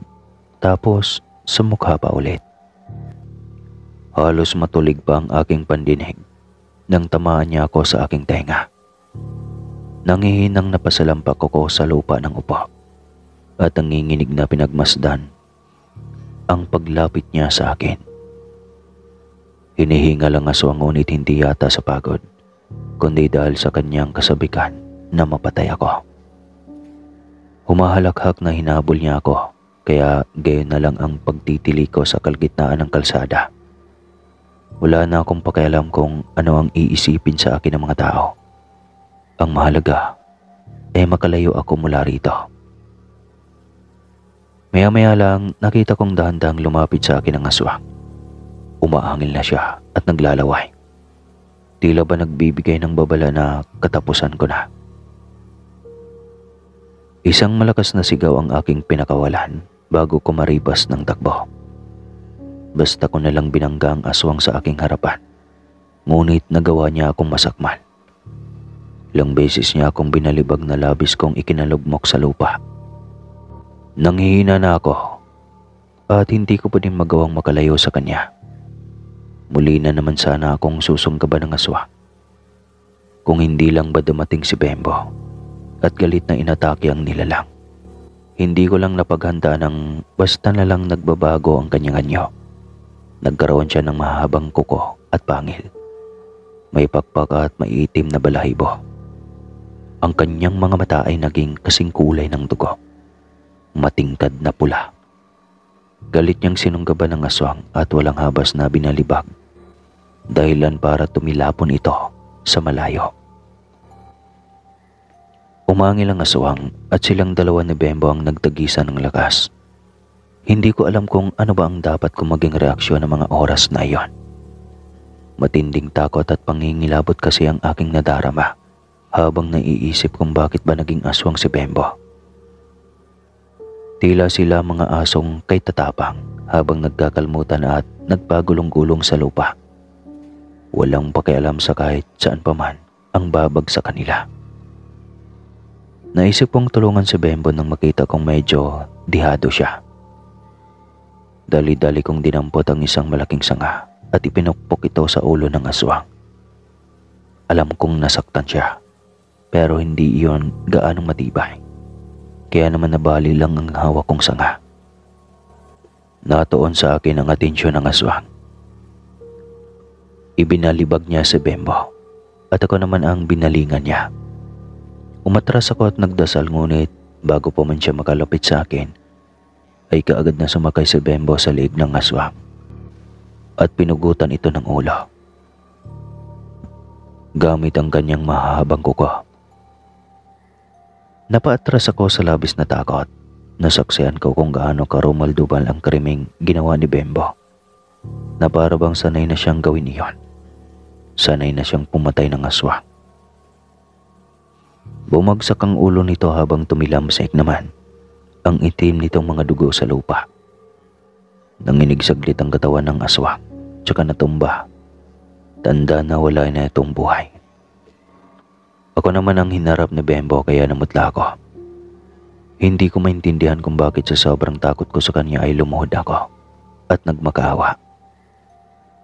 tapos sa mukha pa ulit. Halos matulig pa ang aking pandinig nang tamaan niya ako sa aking tenga. Nangihinang napasalampak ako sa lupa ng upo at nanginginig na pinagmasdan ang paglapit niya sa akin. Hinihinga lang aswang ngunit hindi yata sa pagod, kundi dahil sa kanyang kasabikan na mapatay ako. Humahalakhak na hinabol niya ako, kaya gayon na lang ang pagtitili ko sa kalgitnaan ng kalsada. Wala na akong pakialam kung ano ang iisipin sa akin ng mga tao. Ang mahalaga ay makalayo ako mula rito. Maya-maya lang nakita kong dahan-dahang lumapit sa akin ang aswang. Umaangil na siya at naglalaway. Tila ba nagbibigay ng babala na katapusan ko na. Isang malakas na sigaw ang aking pinakawalan bago ko maribas ng takbo. basta ko nalang binangga ang aswang sa aking harapan. Ngunit nagawa niya akong masakmal. Ilang beses niya akong binalibag na labis kong ikinalugmok sa lupa. Nanghihina na ako at hindi ko pa din magawang makalayo sa kanya. Muli na naman sana akong susunggaban ng aswang. Kung hindi lang ba dumating si Bembo at galit na inatake ang nilalang. Hindi ko lang napaghandaan ng basta na lang nagbabago ang kanyang anyo. Nagkaroon siya ng mahabang kuko at pangil. May pakpak at maiitim na balahibo. Ang kanyang mga mata ay naging kasing kulay ng dugo. Matingkad na pula. Galit niyang sinunggaban ng aswang at walang habas na binalibag. Dahilan para tumilapon ito sa malayo. Umangil ang aswang at silang dalawa ni Bembo ang nagtagisan ng lakas. Hindi ko alam kung ano ba ang dapat kong maging reaksyon ng mga oras na iyon. Matinding takot at pangingilabot kasi ang aking nadarama habang naiisip kung bakit ba naging aswang si Bembo. Tila sila mga asong kay tatapang habang nagkakalmutan at nagpagulong-gulong sa lupa. Walang pakialam sa kahit saan pa man ang babag sa kanila. Naisip kong tulungan si Bembo nang makita kong medyo dihado siya. Dali-dali kong dinampot ang isang malaking sanga at ipinukpok ito sa ulo ng aswang. Alam kong nasaktan siya, pero hindi iyon gaanong matibay. Kaya naman nabali lang ang hawak kong sanga. Natuon sa akin ang atensyon ng aswang. Ibinalibag niya si Bembo at ako naman ang binalingan niya. Umatras ako at nagdasal, ngunit bago pa man siya makalapit sa akin ay kaagad na sumakay si Bembo sa liig ng aswang at pinugutan ito ng ulo gamit ang kanyang mahahabang kuko. Napaatras ako sa labis na takot. Nasaksihan ko kung gaano karumaldumal ang krimeng ginawa ni Bembo, na para bang sanay na siyang gawin iyon. Sanay na siyang pumatay ng aswang. Bumagsak ang ulo nito habang tumilamsik naman ang itim nitong mga dugo sa lupa. Nanginig saglit ang katawan ng aswang, tsaka natumba. Tanda na wala na itong buhay. Ako naman ang hinarap ni Bembo kaya namutla ako. Hindi ko maintindihan kung bakit sa sobrang takot ko sa kanya ay lumuhod ako at nagmakaawa.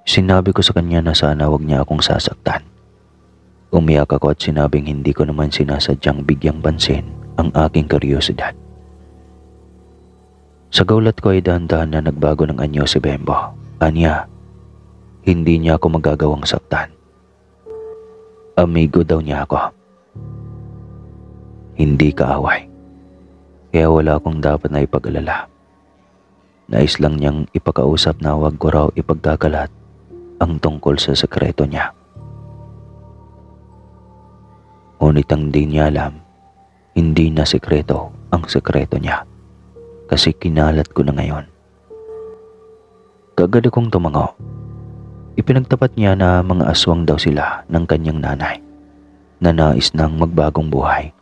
Sinabi ko sa kanya na sana wag niya akong sasaktan. Umiyak ako at sinabing hindi ko naman sinasadyang bigyang pansin ang aking kuryosidad. Sa gaulat ko ay dahan-dahan na nagbago ng anyo si Bembo. Anya, hindi niya ako magagawang saktan. Amigo daw niya ako. Hindi kaaway. Kaya wala akong dapat na ipag-alala. Nais lang niyang ipakausap na huwag ko raw ipagkakalat ang tungkol sa sekreto niya. Ngunit ang di niya alam, hindi na sekreto ang sekreto niya. Kasi kinalat ko na ngayon. Kagad akong tumango. Ipinagtapat niya na mga aswang daw sila ng kanyang nanay na nais nang magbagong buhay.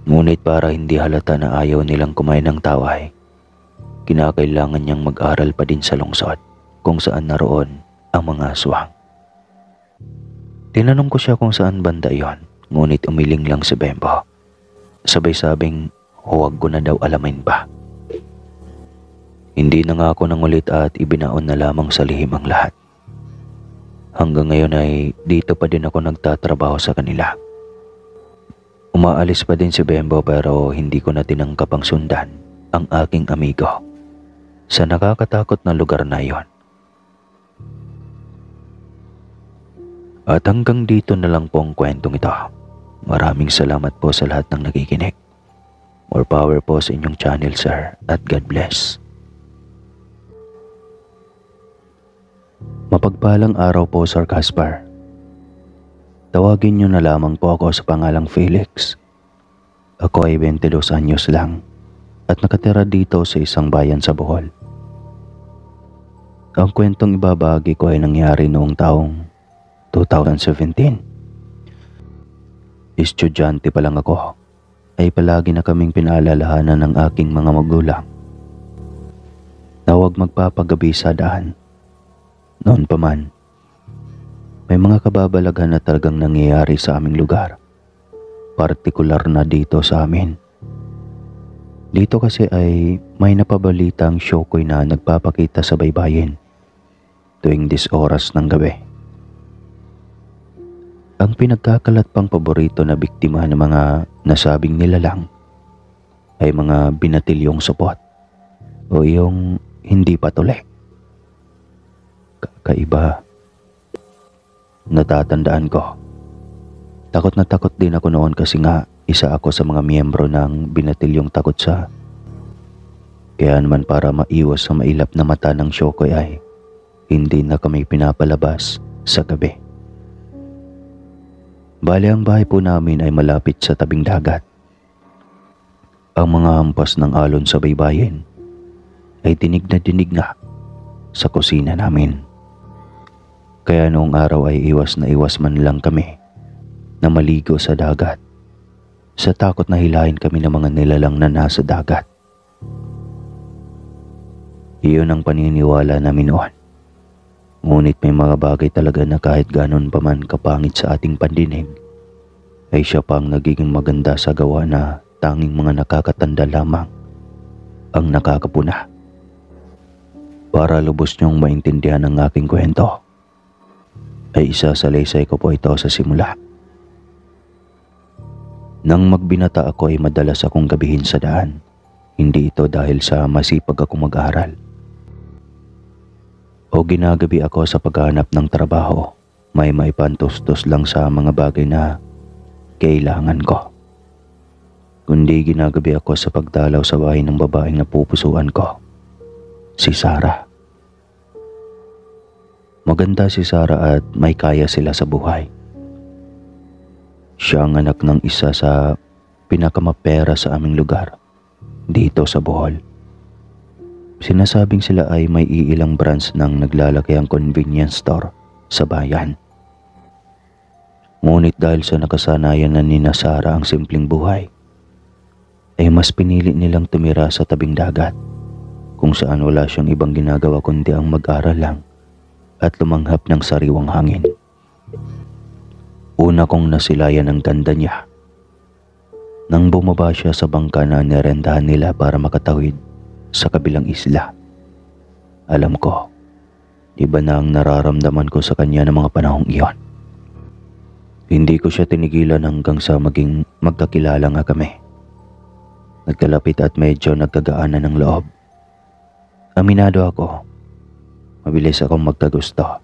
Ngunit para hindi halata na ayaw nilang kumain ng taway, kinakailangan niyang mag-aral pa din sa lungsod kung saan naroon ang mga aswang. Tinanong ko siya kung saan banda iyon, ngunit umiling lang si Bembo. Sabay-sabing huwag ko na daw alamin pa. Hindi na nga ako nangulit at ibinaon na lamang sa lihim ang lahat. Hanggang ngayon ay dito pa din ako nagtatrabaho sa kanila. Umaalis pa din si Bembo pero hindi ko na tinangkap ang sundan ang aking amigo sa nakakatakot na lugar na iyon. At hanggang dito na lang po ang kwentong ito. Maraming salamat po sa lahat ng nakikinig. More power po sa inyong channel, sir, at God bless. Mapagpalang araw po, Sir Caspar. Tawagin niyo na lamang po ako sa pangalang Felix. Ako ay 22 anyos lang at nakatira dito sa isang bayan sa Bohol. Ang kwentong ibabahagi ko ay nangyari noong taong 2017. Estudyante pa lang ako, ay palagi na kaming pinaalalahanan ng aking mga magulang na huwag huwag magpapagabi sa daan. Noon pa man, may mga kababalaghan na talagang nangyayari sa aming lugar. Partikular na dito sa amin. Dito kasi ay may napabalitang Shokoy na nagpapakita sa baybayin tuwing 10 oras ng gabi. Ang pinagkakalat pang paborito na biktima ng mga nasabing nilalang ay mga binatilyong supot o yung hindi patuli. Kakaiba. Natatandaan ko. Takot na takot din ako noon kasi nga isa ako sa mga miyembro ng binatilyong takot sa. Kaya naman para maiwas sa mailap na mata ng Shokoy ay hindi na kami pinapalabas sa gabi. Bali ang bahay po namin ay malapit sa tabing dagat. Ang mga hampas ng alon sa baybayin ay dinig na sa kusina namin. Kaya noong araw ay iwas na iwas man lang kami na maligo sa dagat sa takot na hilahin kami ng mga nilalang na nasa dagat. Iyon ang paniniwala namin noon. Ngunit may mga bagay talaga na kahit ganon pa man kapangit sa ating pandinig, ay siya pang nagiging maganda sa gawa na tanging mga nakakatanda lamang ang nakakapuna. Para lubos niyong maintindihan ang aking kwento, ay isasalaysay ko po ito sa simula. Nang magbinata ako ay madalas akong gabihin sa daan. Hindi ito dahil sa masipag akong mag-aral o ginagabi ako sa paghahanap ng trabaho. May maipantustos lang sa mga bagay na kailangan ko. Kundi ginagabi ako sa pagdalaw sa bahay ng babaeng napupusuan ko, si Sarah. Maganda si Sarah at may kaya sila sa buhay. Siya ang anak ng isa sa pinakamapera sa aming lugar, dito sa Bohol. Sinasabing sila ay may iilang branch ng naglalakihang convenience store sa bayan. Ngunit dahil sa nakasanayan na ni Sarah ang simpleng buhay, ay mas pinili nilang tumira sa tabing dagat, kung saan wala siyang ibang ginagawa kundi ang mag-aral lang at lumanghap ng sariwang hangin. Una kong nasilayan ang ganda niya. Nang bumaba siya sa bangka na nirendahan nila para makatawid sa kabilang isla, alam ko, iba na ang nararamdaman ko sa kanya ng mga panahong iyon. Hindi ko siya tinigilan hanggang sa maging magkakilala nga kami. Nagkalapit at medyo nagkagaanan ng loob. Aminado ako, mabilis akong magkagusto.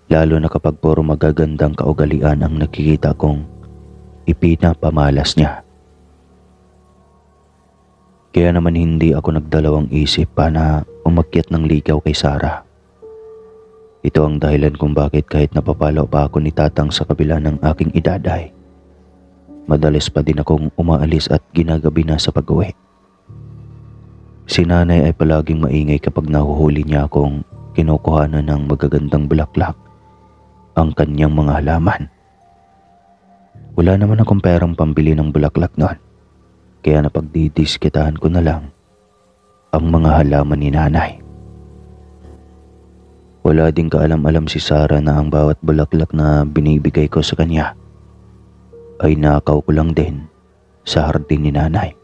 Lalo na kapag puro magagandang kaugalian ang nakikita kong ipinapamalas niya. Kaya naman hindi ako nagdalawang isip pa na umakyat ng ligaw kay Sarah. Ito ang dahilan kung bakit kahit napapalo pa ako ni Tatang sa kabila ng aking edad ay madalas pa din akong umaalis at ginagabi na sa pag-uwi. Si Nanay ay palaging maingay kapag nahuhuli niya akong kinukuhanan ng magagandang bulaklak ang kanyang mga halaman. Wala naman akong perang pambili ng bulaklak noon, kaya napagdidiskitahan ko na lang ang mga halaman ni Nanay. Wala ding kaalam-alam si Sarah na ang bawat bulaklak na binibigay ko sa kanya ay nakaw ko lang din sa hardin ni Nanay.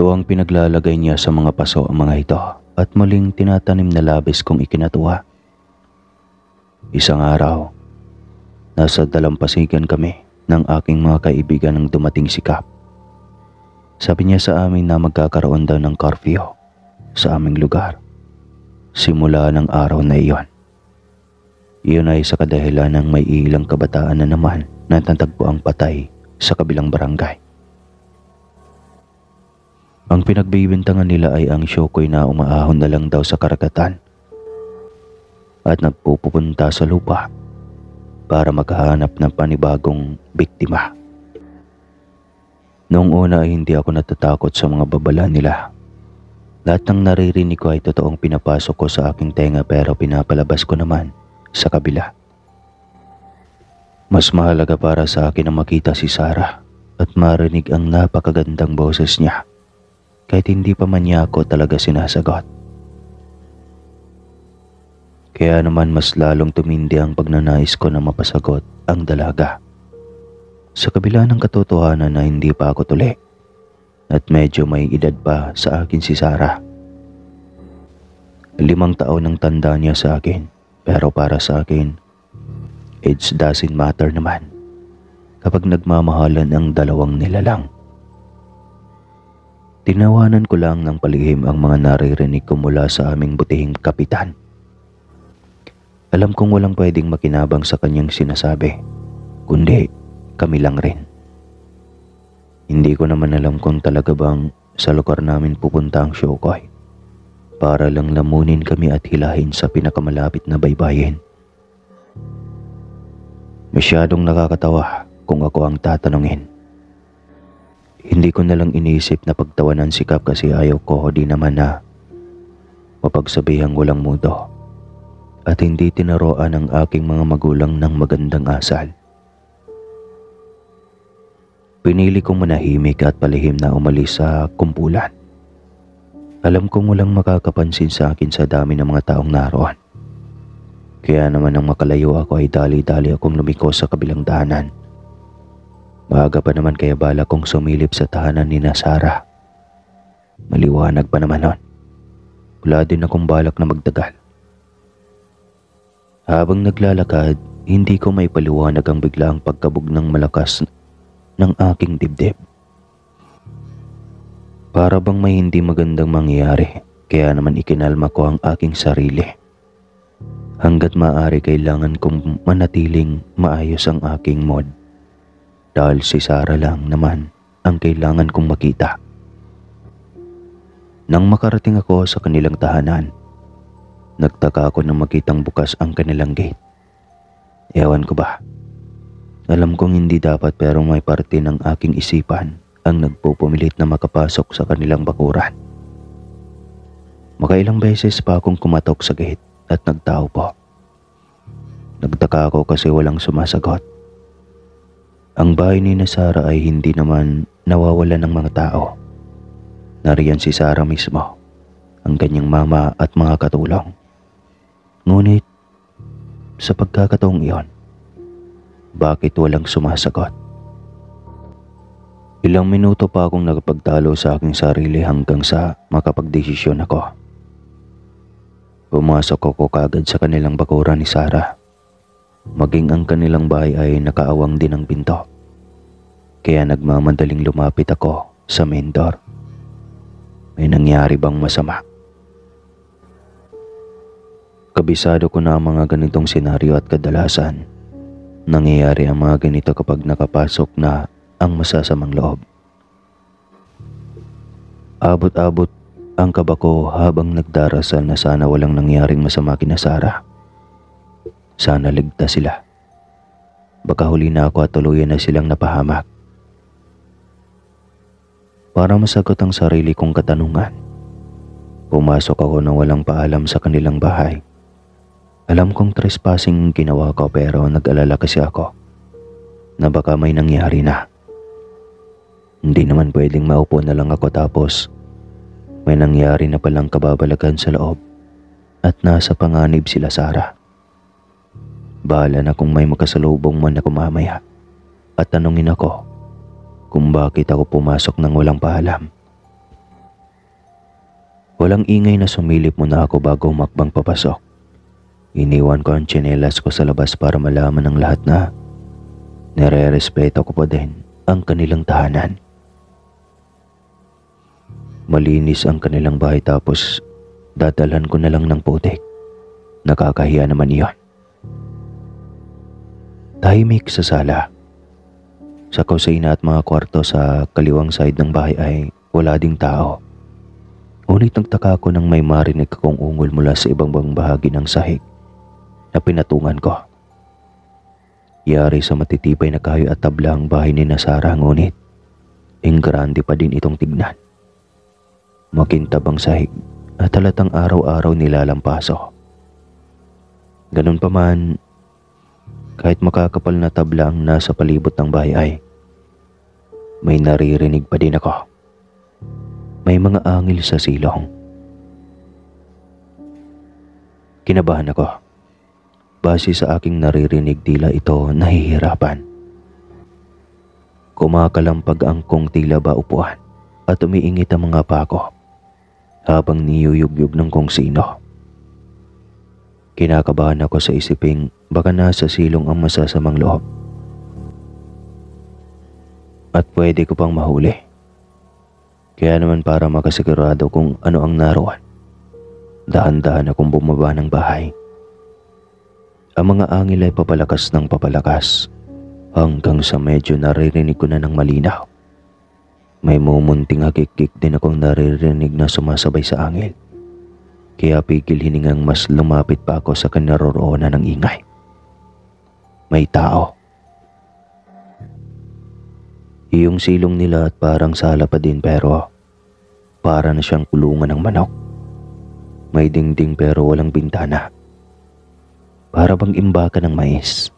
Ito ang pinaglalagay niya sa mga paso ang mga ito at muling tinatanim na labis kong ikinatuwa. Isang araw, nasa dalampasigan kami ng aking mga kaibigan nang dumating si Kap. Sabi niya sa amin na magkakaroon daw ng curfew sa aming lugar simula ng araw na iyon. Iyon ay sa kadahilan ng may ilang kabataan na naman na natagpo ang patay sa kabilang barangay. Ang pinagbibintangan nila ay ang Shokoy na umaahon na lang daw sa karagatan at nagpupunta sa lupa para maghahanap ng panibagong biktima. Noong una ay hindi ako natatakot sa mga babala nila. Lahat ng naririnig ko ay totoong pinapasok ko sa aking tenga pero pinapalabas ko naman sa kabila. Mas mahalaga para sa akin na makita si Sarah at marinig ang napakagandang boses niya kahit hindi pa man niya ako talaga sinasagot. Kaya naman mas lalong tumindi ang pagnanais ko na mapasagot ang dalaga. Sa kabila ng katotohanan na hindi pa ako tuli at medyo may edad pa sa akin si Sarah. 5 taon ang tanda niya sa akin, pero para sa akin, age doesn't matter naman kapag nagmamahalan ang dalawang nilalang. Tinawanan ko lang ng palihim ang mga naririnig ko mula sa aming butihing kapitan. Alam kong walang pwedeng makinabang sa kanyang sinasabi, kundi kami lang rin. Hindi ko naman alam kung talaga bang sa lugar namin pupunta ang Shokoy para lang lamunin kami at hilahin sa pinakamalapit na baybayin. Masyadong nakakatawa kung ako ang tatanungin. Hindi ko nalang iniisip na pagtawanan si Kap kasi ayaw ko di naman na mapagsabihang walang mudo at hindi tinaroan ang aking mga magulang ng magandang asal. Pinili kong manahimik at palihim na umalis sa kumpulan. Alam kong walang makakapansin sa akin sa dami ng mga taong naroon. Kaya naman nang makalayo ako ay dali-dali akong lumiko sa kabilang daanan. Maaga pa naman kaya bala kong sumilip sa tahanan ni Sarah. Maliwanag pa naman nun. Wala din akong balak na magtagal. Habang naglalakad, hindi ko may paliwanag ang biglaang pagkabog ng malakas ng aking dibdib. Para bang may hindi magandang mangyayari, kaya naman ikinalma ko ang aking sarili. Hanggat maaari kailangan kong manatiling maayos ang aking mood. Dahil si Sarah lang naman ang kailangan kong makita. Nang makarating ako sa kanilang tahanan, nagtaka ako nang makitang bukas ang kanilang gate. Ewan ko ba? Alam kong hindi dapat pero may parte ng aking isipan ang nagpupumilit na makapasok sa kanilang bakuran. Makailang beses pa akong kumatok sa gate at nagtao po. Nagtaka ako kasi walang sumasagot. Ang bahay ni Sarah ay hindi naman nawawala ng mga tao. Nariyan si Sarah mismo, ang kanyang mama at mga katulong. Ngunit, sa pagkakataong iyon, bakit walang sumasagot? Ilang minuto pa akong nagpagtalo sa aking sarili hanggang sa makapagdesisyon ako. Pumasok ako kagad sa kanilang bakuran ni Sarah. Maging ang kanilang bahay ay nakaawang din ang pinto. Kaya nagmamandaling lumapit ako sa main door. May nangyari bang masama? Kabisado ko na ang mga ganitong senaryo at kadalasan nangyayari ang mga ganito kapag nakapasok na ang masasamang loob. Abot-abot ang kaba ko habang nagdarasal na sana walang nangyaring masama kina Sarah. Sana ligtas sila. Baka huli na ako at tuluyan na silang napahamak. Para masagot ang sarili kong katanungan, pumasok ako nang walang paalam sa kanilang bahay. Alam kong trespassing ginawa ko pero nag-alala kasi ako na baka may nangyari na. Hindi naman pwedeng maupo na lang ako tapos may nangyari na palang kababalagan sa loob at nasa panganib sila Sarah. Bahala na kung may makasalubong man ako mamaya at tanungin ako kung bakit ako pumasok nang walang paalam. Walang ingay na sumilip muna ako bago humakbang papasok. Iniwan ko ang tsinelas ko sa labas para malaman ng lahat na nire-respeto ko pa din ang kanilang tahanan. Malinis ang kanilang bahay tapos dadalhan ko na lang ng putik. Nakakahiya naman iyon. Tahimik sa sala. Sa kusina at mga kwarto sa kaliwang side ng bahay ay wala ding tao. Ngunit nagtaka ako nang may marinig akong ungol mula sa ibang bahagi ng sahig na pinatungan ko. Yari sa matitibay na kahoy at tabla ang bahay ni Sarah, ngunit grande pa din itong tignan. Makintab ang sahig at halatang araw-araw nilalampaso. Ganun pa man, kahit makakapal na tabla ang nasa palibot ng bahay ay may naririnig pa din ako. May mga angil sa silong. Kinabahan ako. Base sa aking naririnig, tila ito nahihirapan. Kumakalampag ang kung tila ba upuan at umiingit ang mga pako habang niyuyugyug ng kung sino. Kinakabahan ako sa isiping baka nasa silong ang masasamang loob. At pwede ko pang mahuli. Kaya naman para makasigurado kung ano ang naroon, dahan-dahan akong bumaba ng bahay. Ang mga angil ay papalakas ng papalakas hanggang sa medyo naririnig ko na ng malinaw. May mumunting hakik-kik din akong naririnig na sumasabay sa angil. Kaya pigil hiningang mas lumapit pa ako sa kinaroroonan ng ingay. May tao. Iyong silong nila at parang sala pa din pero para na siyang kulungan ng manok. May dingding pero walang bintana. Para bang imbaka ng mais.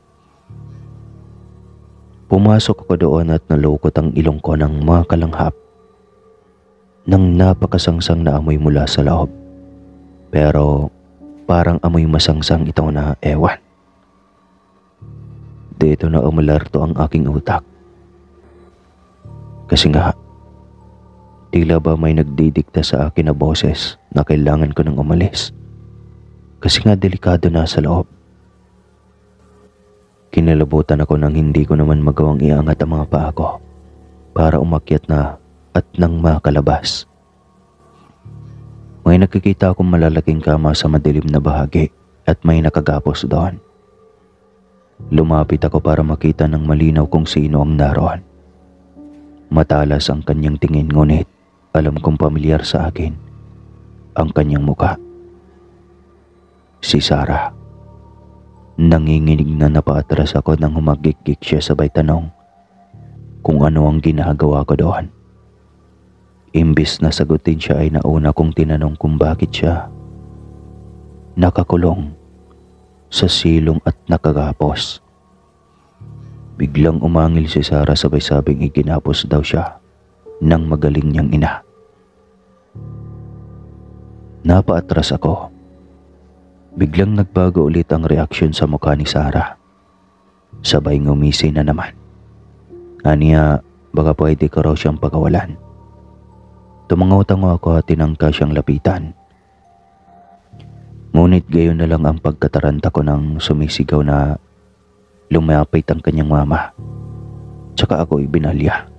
Pumasok ako doon at nalukot ang ilong ko ng mga kalanghap ng napakasangsang na amoy mula sa loob. Pero parang amoy masangsang ito na ewan. Dito na umalerto ang aking utak. Kasi nga, tila ba may nagdidikta sa akin na boses na kailangan ko nang umalis. Kasi nga delikado na sa loob. Kinalabutan ako nang hindi ko naman magawang iangat ang mga paa ko para umakyat na at nang makalabas. May nakikita akong malalaking kama sa madilim na bahagi at may nakagapos doon. Lumapit ako para makita ng malinaw kung sino ang naroon. Matalas ang kanyang tingin ngunit alam kong pamilyar sa akin ang kanyang muka. Si Sarah. Nanginginig na napaatras ako nang humagik-gik siya sabay tanong kung ano ang ginagawa ko doon. Imbis na sagutin siya ay nauna kong tinanong kung bakit siya nakakulong sa silong at nakagapos. Biglang umangil si Sarah sabay sabing iginapos daw siya ng magaling niyang ina. Napaatras ako. Biglang nagbago ulit ang reaksyon sa mukha ni Sarah. Sabay ngumisi na naman. Aniya, baka pwede ko raw siyang pagawalan. Tumangaw-tango ako at tinangka siyang lapitan. Ngunit gayon na lang ang pagkataranta ko nang sumisigaw na lumapit ang kanyang mama. Tsaka ako ibinalya.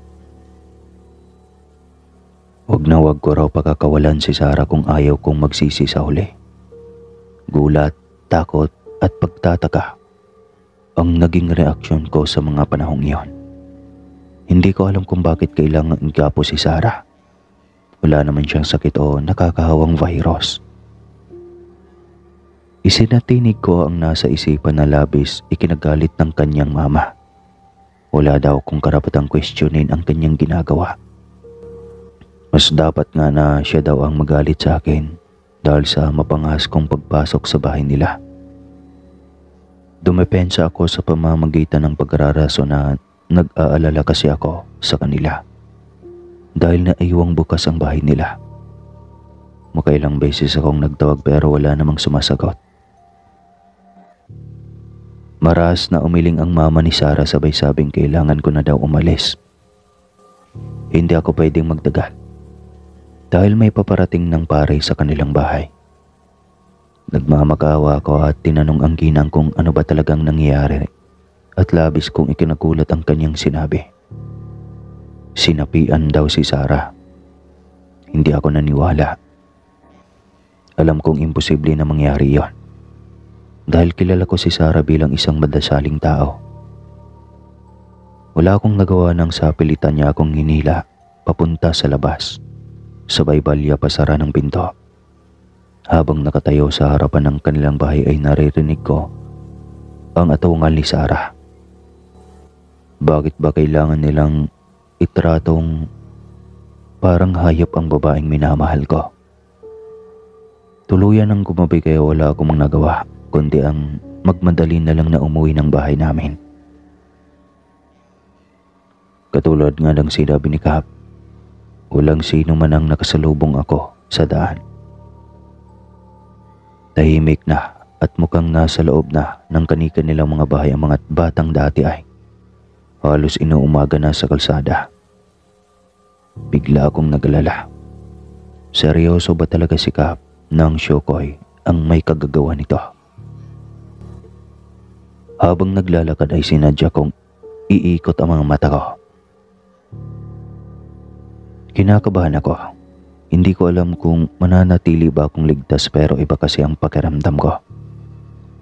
Wag na wag ko raw pagkakawalan si Sarah kung ayaw kong magsisi sa huli. Gulat, takot at pagtataka ang naging reaksyon ko sa mga panahong iyon. Hindi ko alam kung bakit kailangan igapo si Sarah. Wala naman siyang sakit o nakakahawang virus. Isinatinig ko ang nasa isipan na labis ikinagalit ng kanyang mama. Wala daw kung karapatang questionin ang kanyang ginagawa. Mas dapat nga na siya daw ang magalit sa akin dahil sa mapangas kong pagpasok sa bahay nila. Dumepensa ako sa pamamagitan ng pagraraso na nag-aalala kasi ako sa kanila dahil naiwang bukas ang bahay nila. Makailang beses akong nagtawag pero wala namang sumasagot. Maras na umiling ang mama ni Sarah sabay sabing kailangan ko na daw umalis. Hindi ako pwedeng magdagal dahil may paparating ng pare sa kanilang bahay. Nagmamakaawa ako at tinanong ang ginang kung ano ba talagang nangyayari at labis kong ikinagulat ang kanyang sinabi. Sinapian daw si Sarah. Hindi ako naniwala. Alam kong imposible na mangyari yon dahil kilala ko si Sarah bilang isang madasaling tao. Wala akong nagawa nang sapilitan niya akong hinila papunta sa labas. Sabay balya pasara ng pinto. Habang nakatayo sa harapan ng kanilang bahay ay naririnig ko ang atungal ni Sarah. Bakit ba kailangan nilang itratong parang hayop ang babaeng minamahal ko? Tuluyan ang gumabi kaya wala akong nagawa kundi ang magmadali na lang na umuwi ng bahay namin. Katulad nga ng sinabi ni Kap, Walang sino man ang nakasalubong ako sa daan. Tahimik na at mukhang nasa loob na ng kani-kanilang mga bahay ang mga batang dati ay halos inuumaga na sa kalsada. Bigla akong nagalala. Seryoso ba talaga si Kap ng Shokoy ang may kagagawa nito? Habang naglalakad ay sinadya kong iikot ang mga mata ko. Kinakabahan ako. Hindi ko alam kung mananatili ba akong ligtas pero iba kasi ang pakiramdam ko.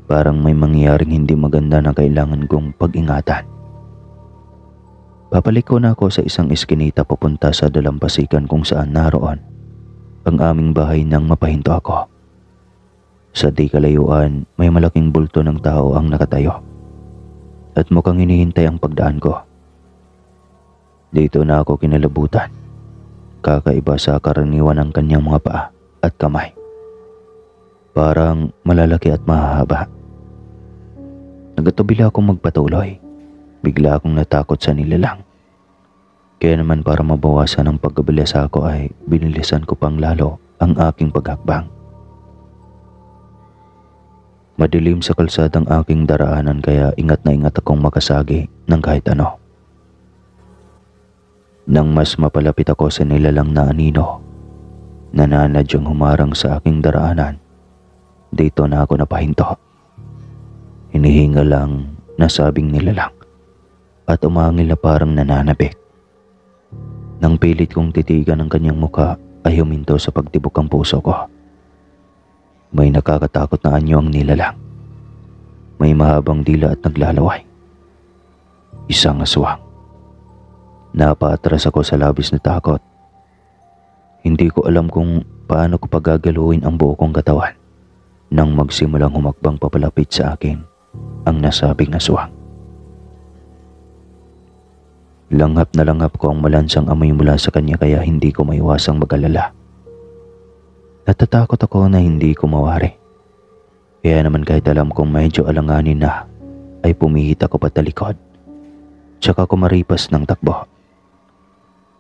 Parang may mangyaring hindi maganda na kailangan kong pag-ingatan. Papaliko na ako sa isang eskinita papunta sa dalampasigan kung saan naroon ang aming bahay nang mapahinto ako. Sa di kalayuan, may malaking bulto ng tao ang nakatayo at mukhang hinihintay ang pagdaan ko. Dito na ako kinalabutan. Kakaiba sa karaniwan ng kanyang mga paa at kamay. Parang malalaki at mahahaba. Nagatubila akong magpatuloy. Bigla akong natakot sa nilalang. Kaya naman para mabawasan ang pagkabalisa ko ay binilisan ko pang lalo ang aking paghakbang. Madilim sa kalsadang aking daraanan kaya ingat na ingat akong makasagi ng kahit ano. Nang mas mapalapit ako sa nilalang na anino, nananadyang humarang sa aking daraanan, dito na ako napahinto. Hinihinga lang nasabing nilalang at umangil na parang nananabik. Nang pilit kong titigan ang kanyang muka ay huminto sa pagtibok ang puso ko. May nakakatakot na anyo ang nilalang. May mahabang dila at naglalaway. Isang aswang. Napaatras ako sa labis na takot. Hindi ko alam kung paano ko pagagaluin ang buo kong katawan nang magsimulang humakbang papalapit sa akin ang nasabing aswang. Langhap na langhap ko ang malansang amoy mula sa kanya kaya hindi ko maiwasang mag-alala. Natatakot ako na hindi ko mawari. Kaya naman kahit alam kong medyo alanganin na ay pumihit ako patalikod. Tsaka ko maripas ng takbo.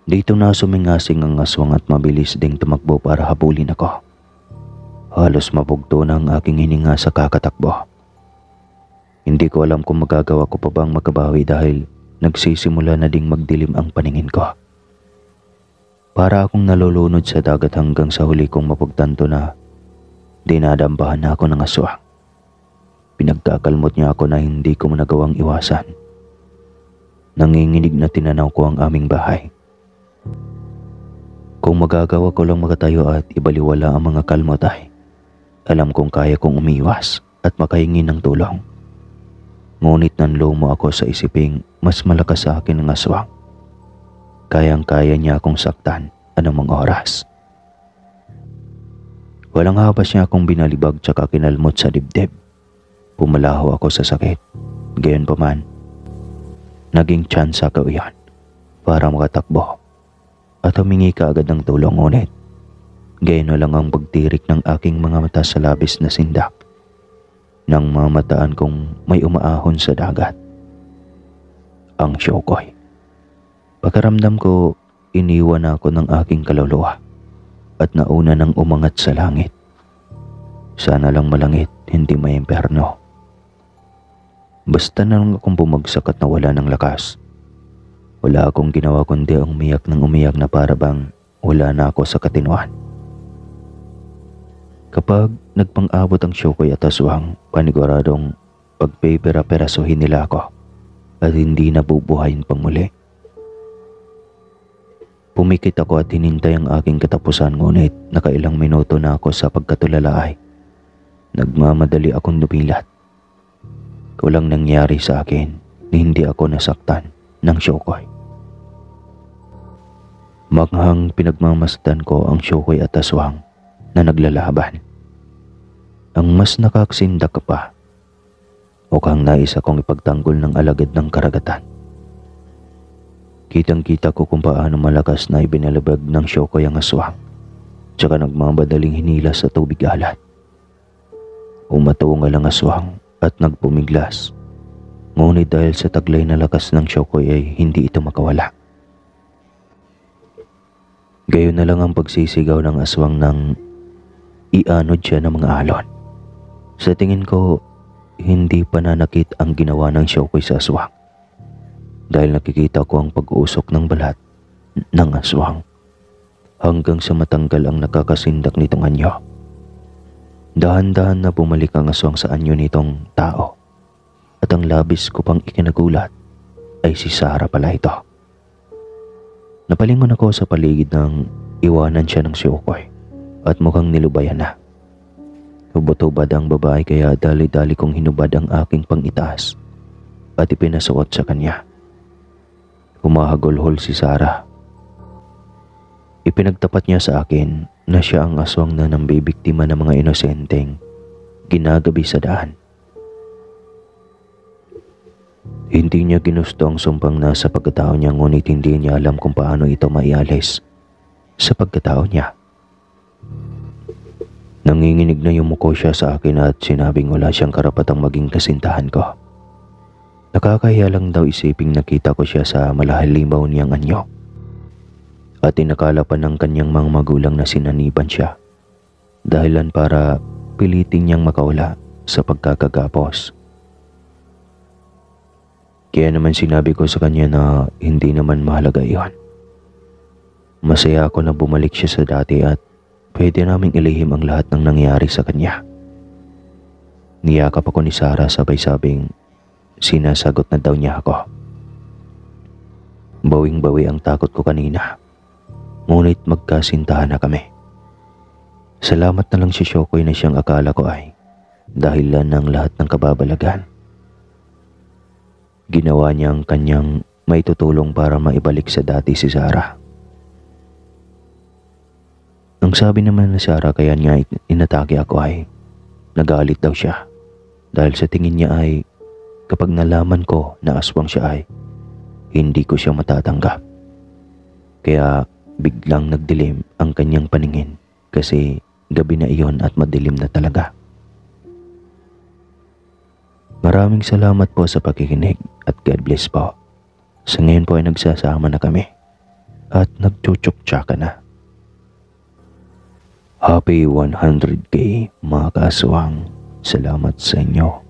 Dito na sumingasing ang aswang at mabilis ding tumakbo para habulin ako. Halos mabugto na ang aking hininga sa kakatakbo. Hindi ko alam kung magagawa ko pa bang makabawi dahil nagsisimula na ding magdilim ang paningin ko. Para akong nalulunod sa dagat hanggang sa huli kong mapagtanto na dinadambahan na ako ng aswang. Pinagkakalmot niya ako na hindi ko nagawang iwasan. Nanginginig na tinanaw ko ang aming bahay. Kung magagawa ko lang makatayo at ibaliwala ang mga kalmot ay alam kong kaya kong umiwas at makahingi ng tulong. Ngunit nanlumo ako sa isiping mas malakas sa akin ang aswang. Kayang-kaya niya akong saktan anumang oras. Walang habas niya akong binalibag tsaka kinalmot sa dibdib. Pumalaho ako sa sakit. Gayunpaman, naging tsansa ko iyon para makatakbo at humingi kaagad ng tulong ngunit gayon na lang ang pagtirik ng aking mga mata sa labis na sindak nang mamataan kong may umaahon sa dagat. Ang Shokoy. Pagkaramdam ko, iniwan ako ng aking kaluluwa at nauna nang umangat sa langit. Sana lang malangit, hindi may imperno. Basta na lang akong bumagsak at nawala ng lakas. Wala akong ginawa kundi umiyak ng umiyak na para bang wala na ako sa katinuan. Kapag nagpang-abot ang Shokoy at aswang, paniguradong pagpipera-perasuhin nila ako at hindi nabubuhayin pang muli. Pumikit ako at hinintay ang aking katapusan ngunit nakailang minuto na ako sa pagkatulala ay nagmamadali akong dumilat. Walang nangyari sa akin na hindi ako nasaktan ng Shokoy. Maghang pinagmamasdan ko ang Shokoy at aswang na naglalaban. Ang mas nakaksindak pa, mukhang nais akong ipagtanggol ng alagad ng karagatan. Kitang-kita ko kung paano malakas na ibinalabag ng Shokoy ang aswang, tsaka nagmamadaling hinila sa tubig alat. Umatungal ang aswang at nagpumiglas, ngunit dahil sa taglay na lakas ng Shokoy ay hindi ito makawala. Gayon na lang ang pagsisigaw ng aswang nang ianod siya ng mga alon. Sa tingin ko, hindi pananakit ang ginawa ng Shokoy sa aswang. Dahil nakikita ko ang pag-uusok ng balat ng aswang hanggang sa matanggal ang nakakasindak nitong anyo. Dahan-dahan na bumalik ang aswang sa anyo nitong tao. At ang labis ko pang ikinagulat ay si Sarah pala ito. Napalingon ako sa paligid nang iwanan siya ng Shokoy at mukhang nilubayan na. Hubad-hubad ang babae kaya dali-dali kong hinubad ang aking pangitaas at ipinasuot sa kanya. Humahagulhol si Sarah. Ipinagtapat niya sa akin na siya ang aswang na nambibiktima ng mga inosenteng ginagabi sa daan. Hindi niya ginusto ang sumpang nasa pagkatao niya ngunit hindi niya alam kung paano ito maialis sa pagkatao niya. Nanginginig na yumuko siya sa akin at sinabing wala siyang karapatang maging kasintahan ko. Nakakahiya lang daw isiping nakita ko siya sa malahalimaw niyang anyo. At inakala pa ng kanyang mga magulang na sinaniban siya. Dahilan para pilitin niyang makawala sa pagkakagapos. Kaya naman sinabi ko sa kanya na hindi naman mahalaga iyon. Masaya ako na bumalik siya sa dati at pwede naming ilihim ang lahat ng nangyari sa kanya. Niyakap ako ni Sarah sabay-sabing sinasagot na daw niya ako. Bawing-bawi ang takot ko kanina. Ngunit magkasintahan na kami. Salamat na lang si Shokoy na siyang akala ko ay dahilan ng lahat ng kababalagan. Ginawa niya ang kanyang maitutulong para maibalik sa dati si Sarah. Ang sabi naman ni Sarah kaya niya inatake ako ay nagalit daw siya dahil sa tingin niya ay kapag nalaman ko na aswang siya ay hindi ko siya matatanggap. Kaya biglang nagdilim ang kanyang paningin kasi gabi na iyon at madilim na talaga. Maraming salamat po sa pakikinig at God bless po. Sa ngayon po ay nagsasama na kami at nagchuchuk-tsaka na. Happy 100K mga kaaswang. Salamat sa inyo.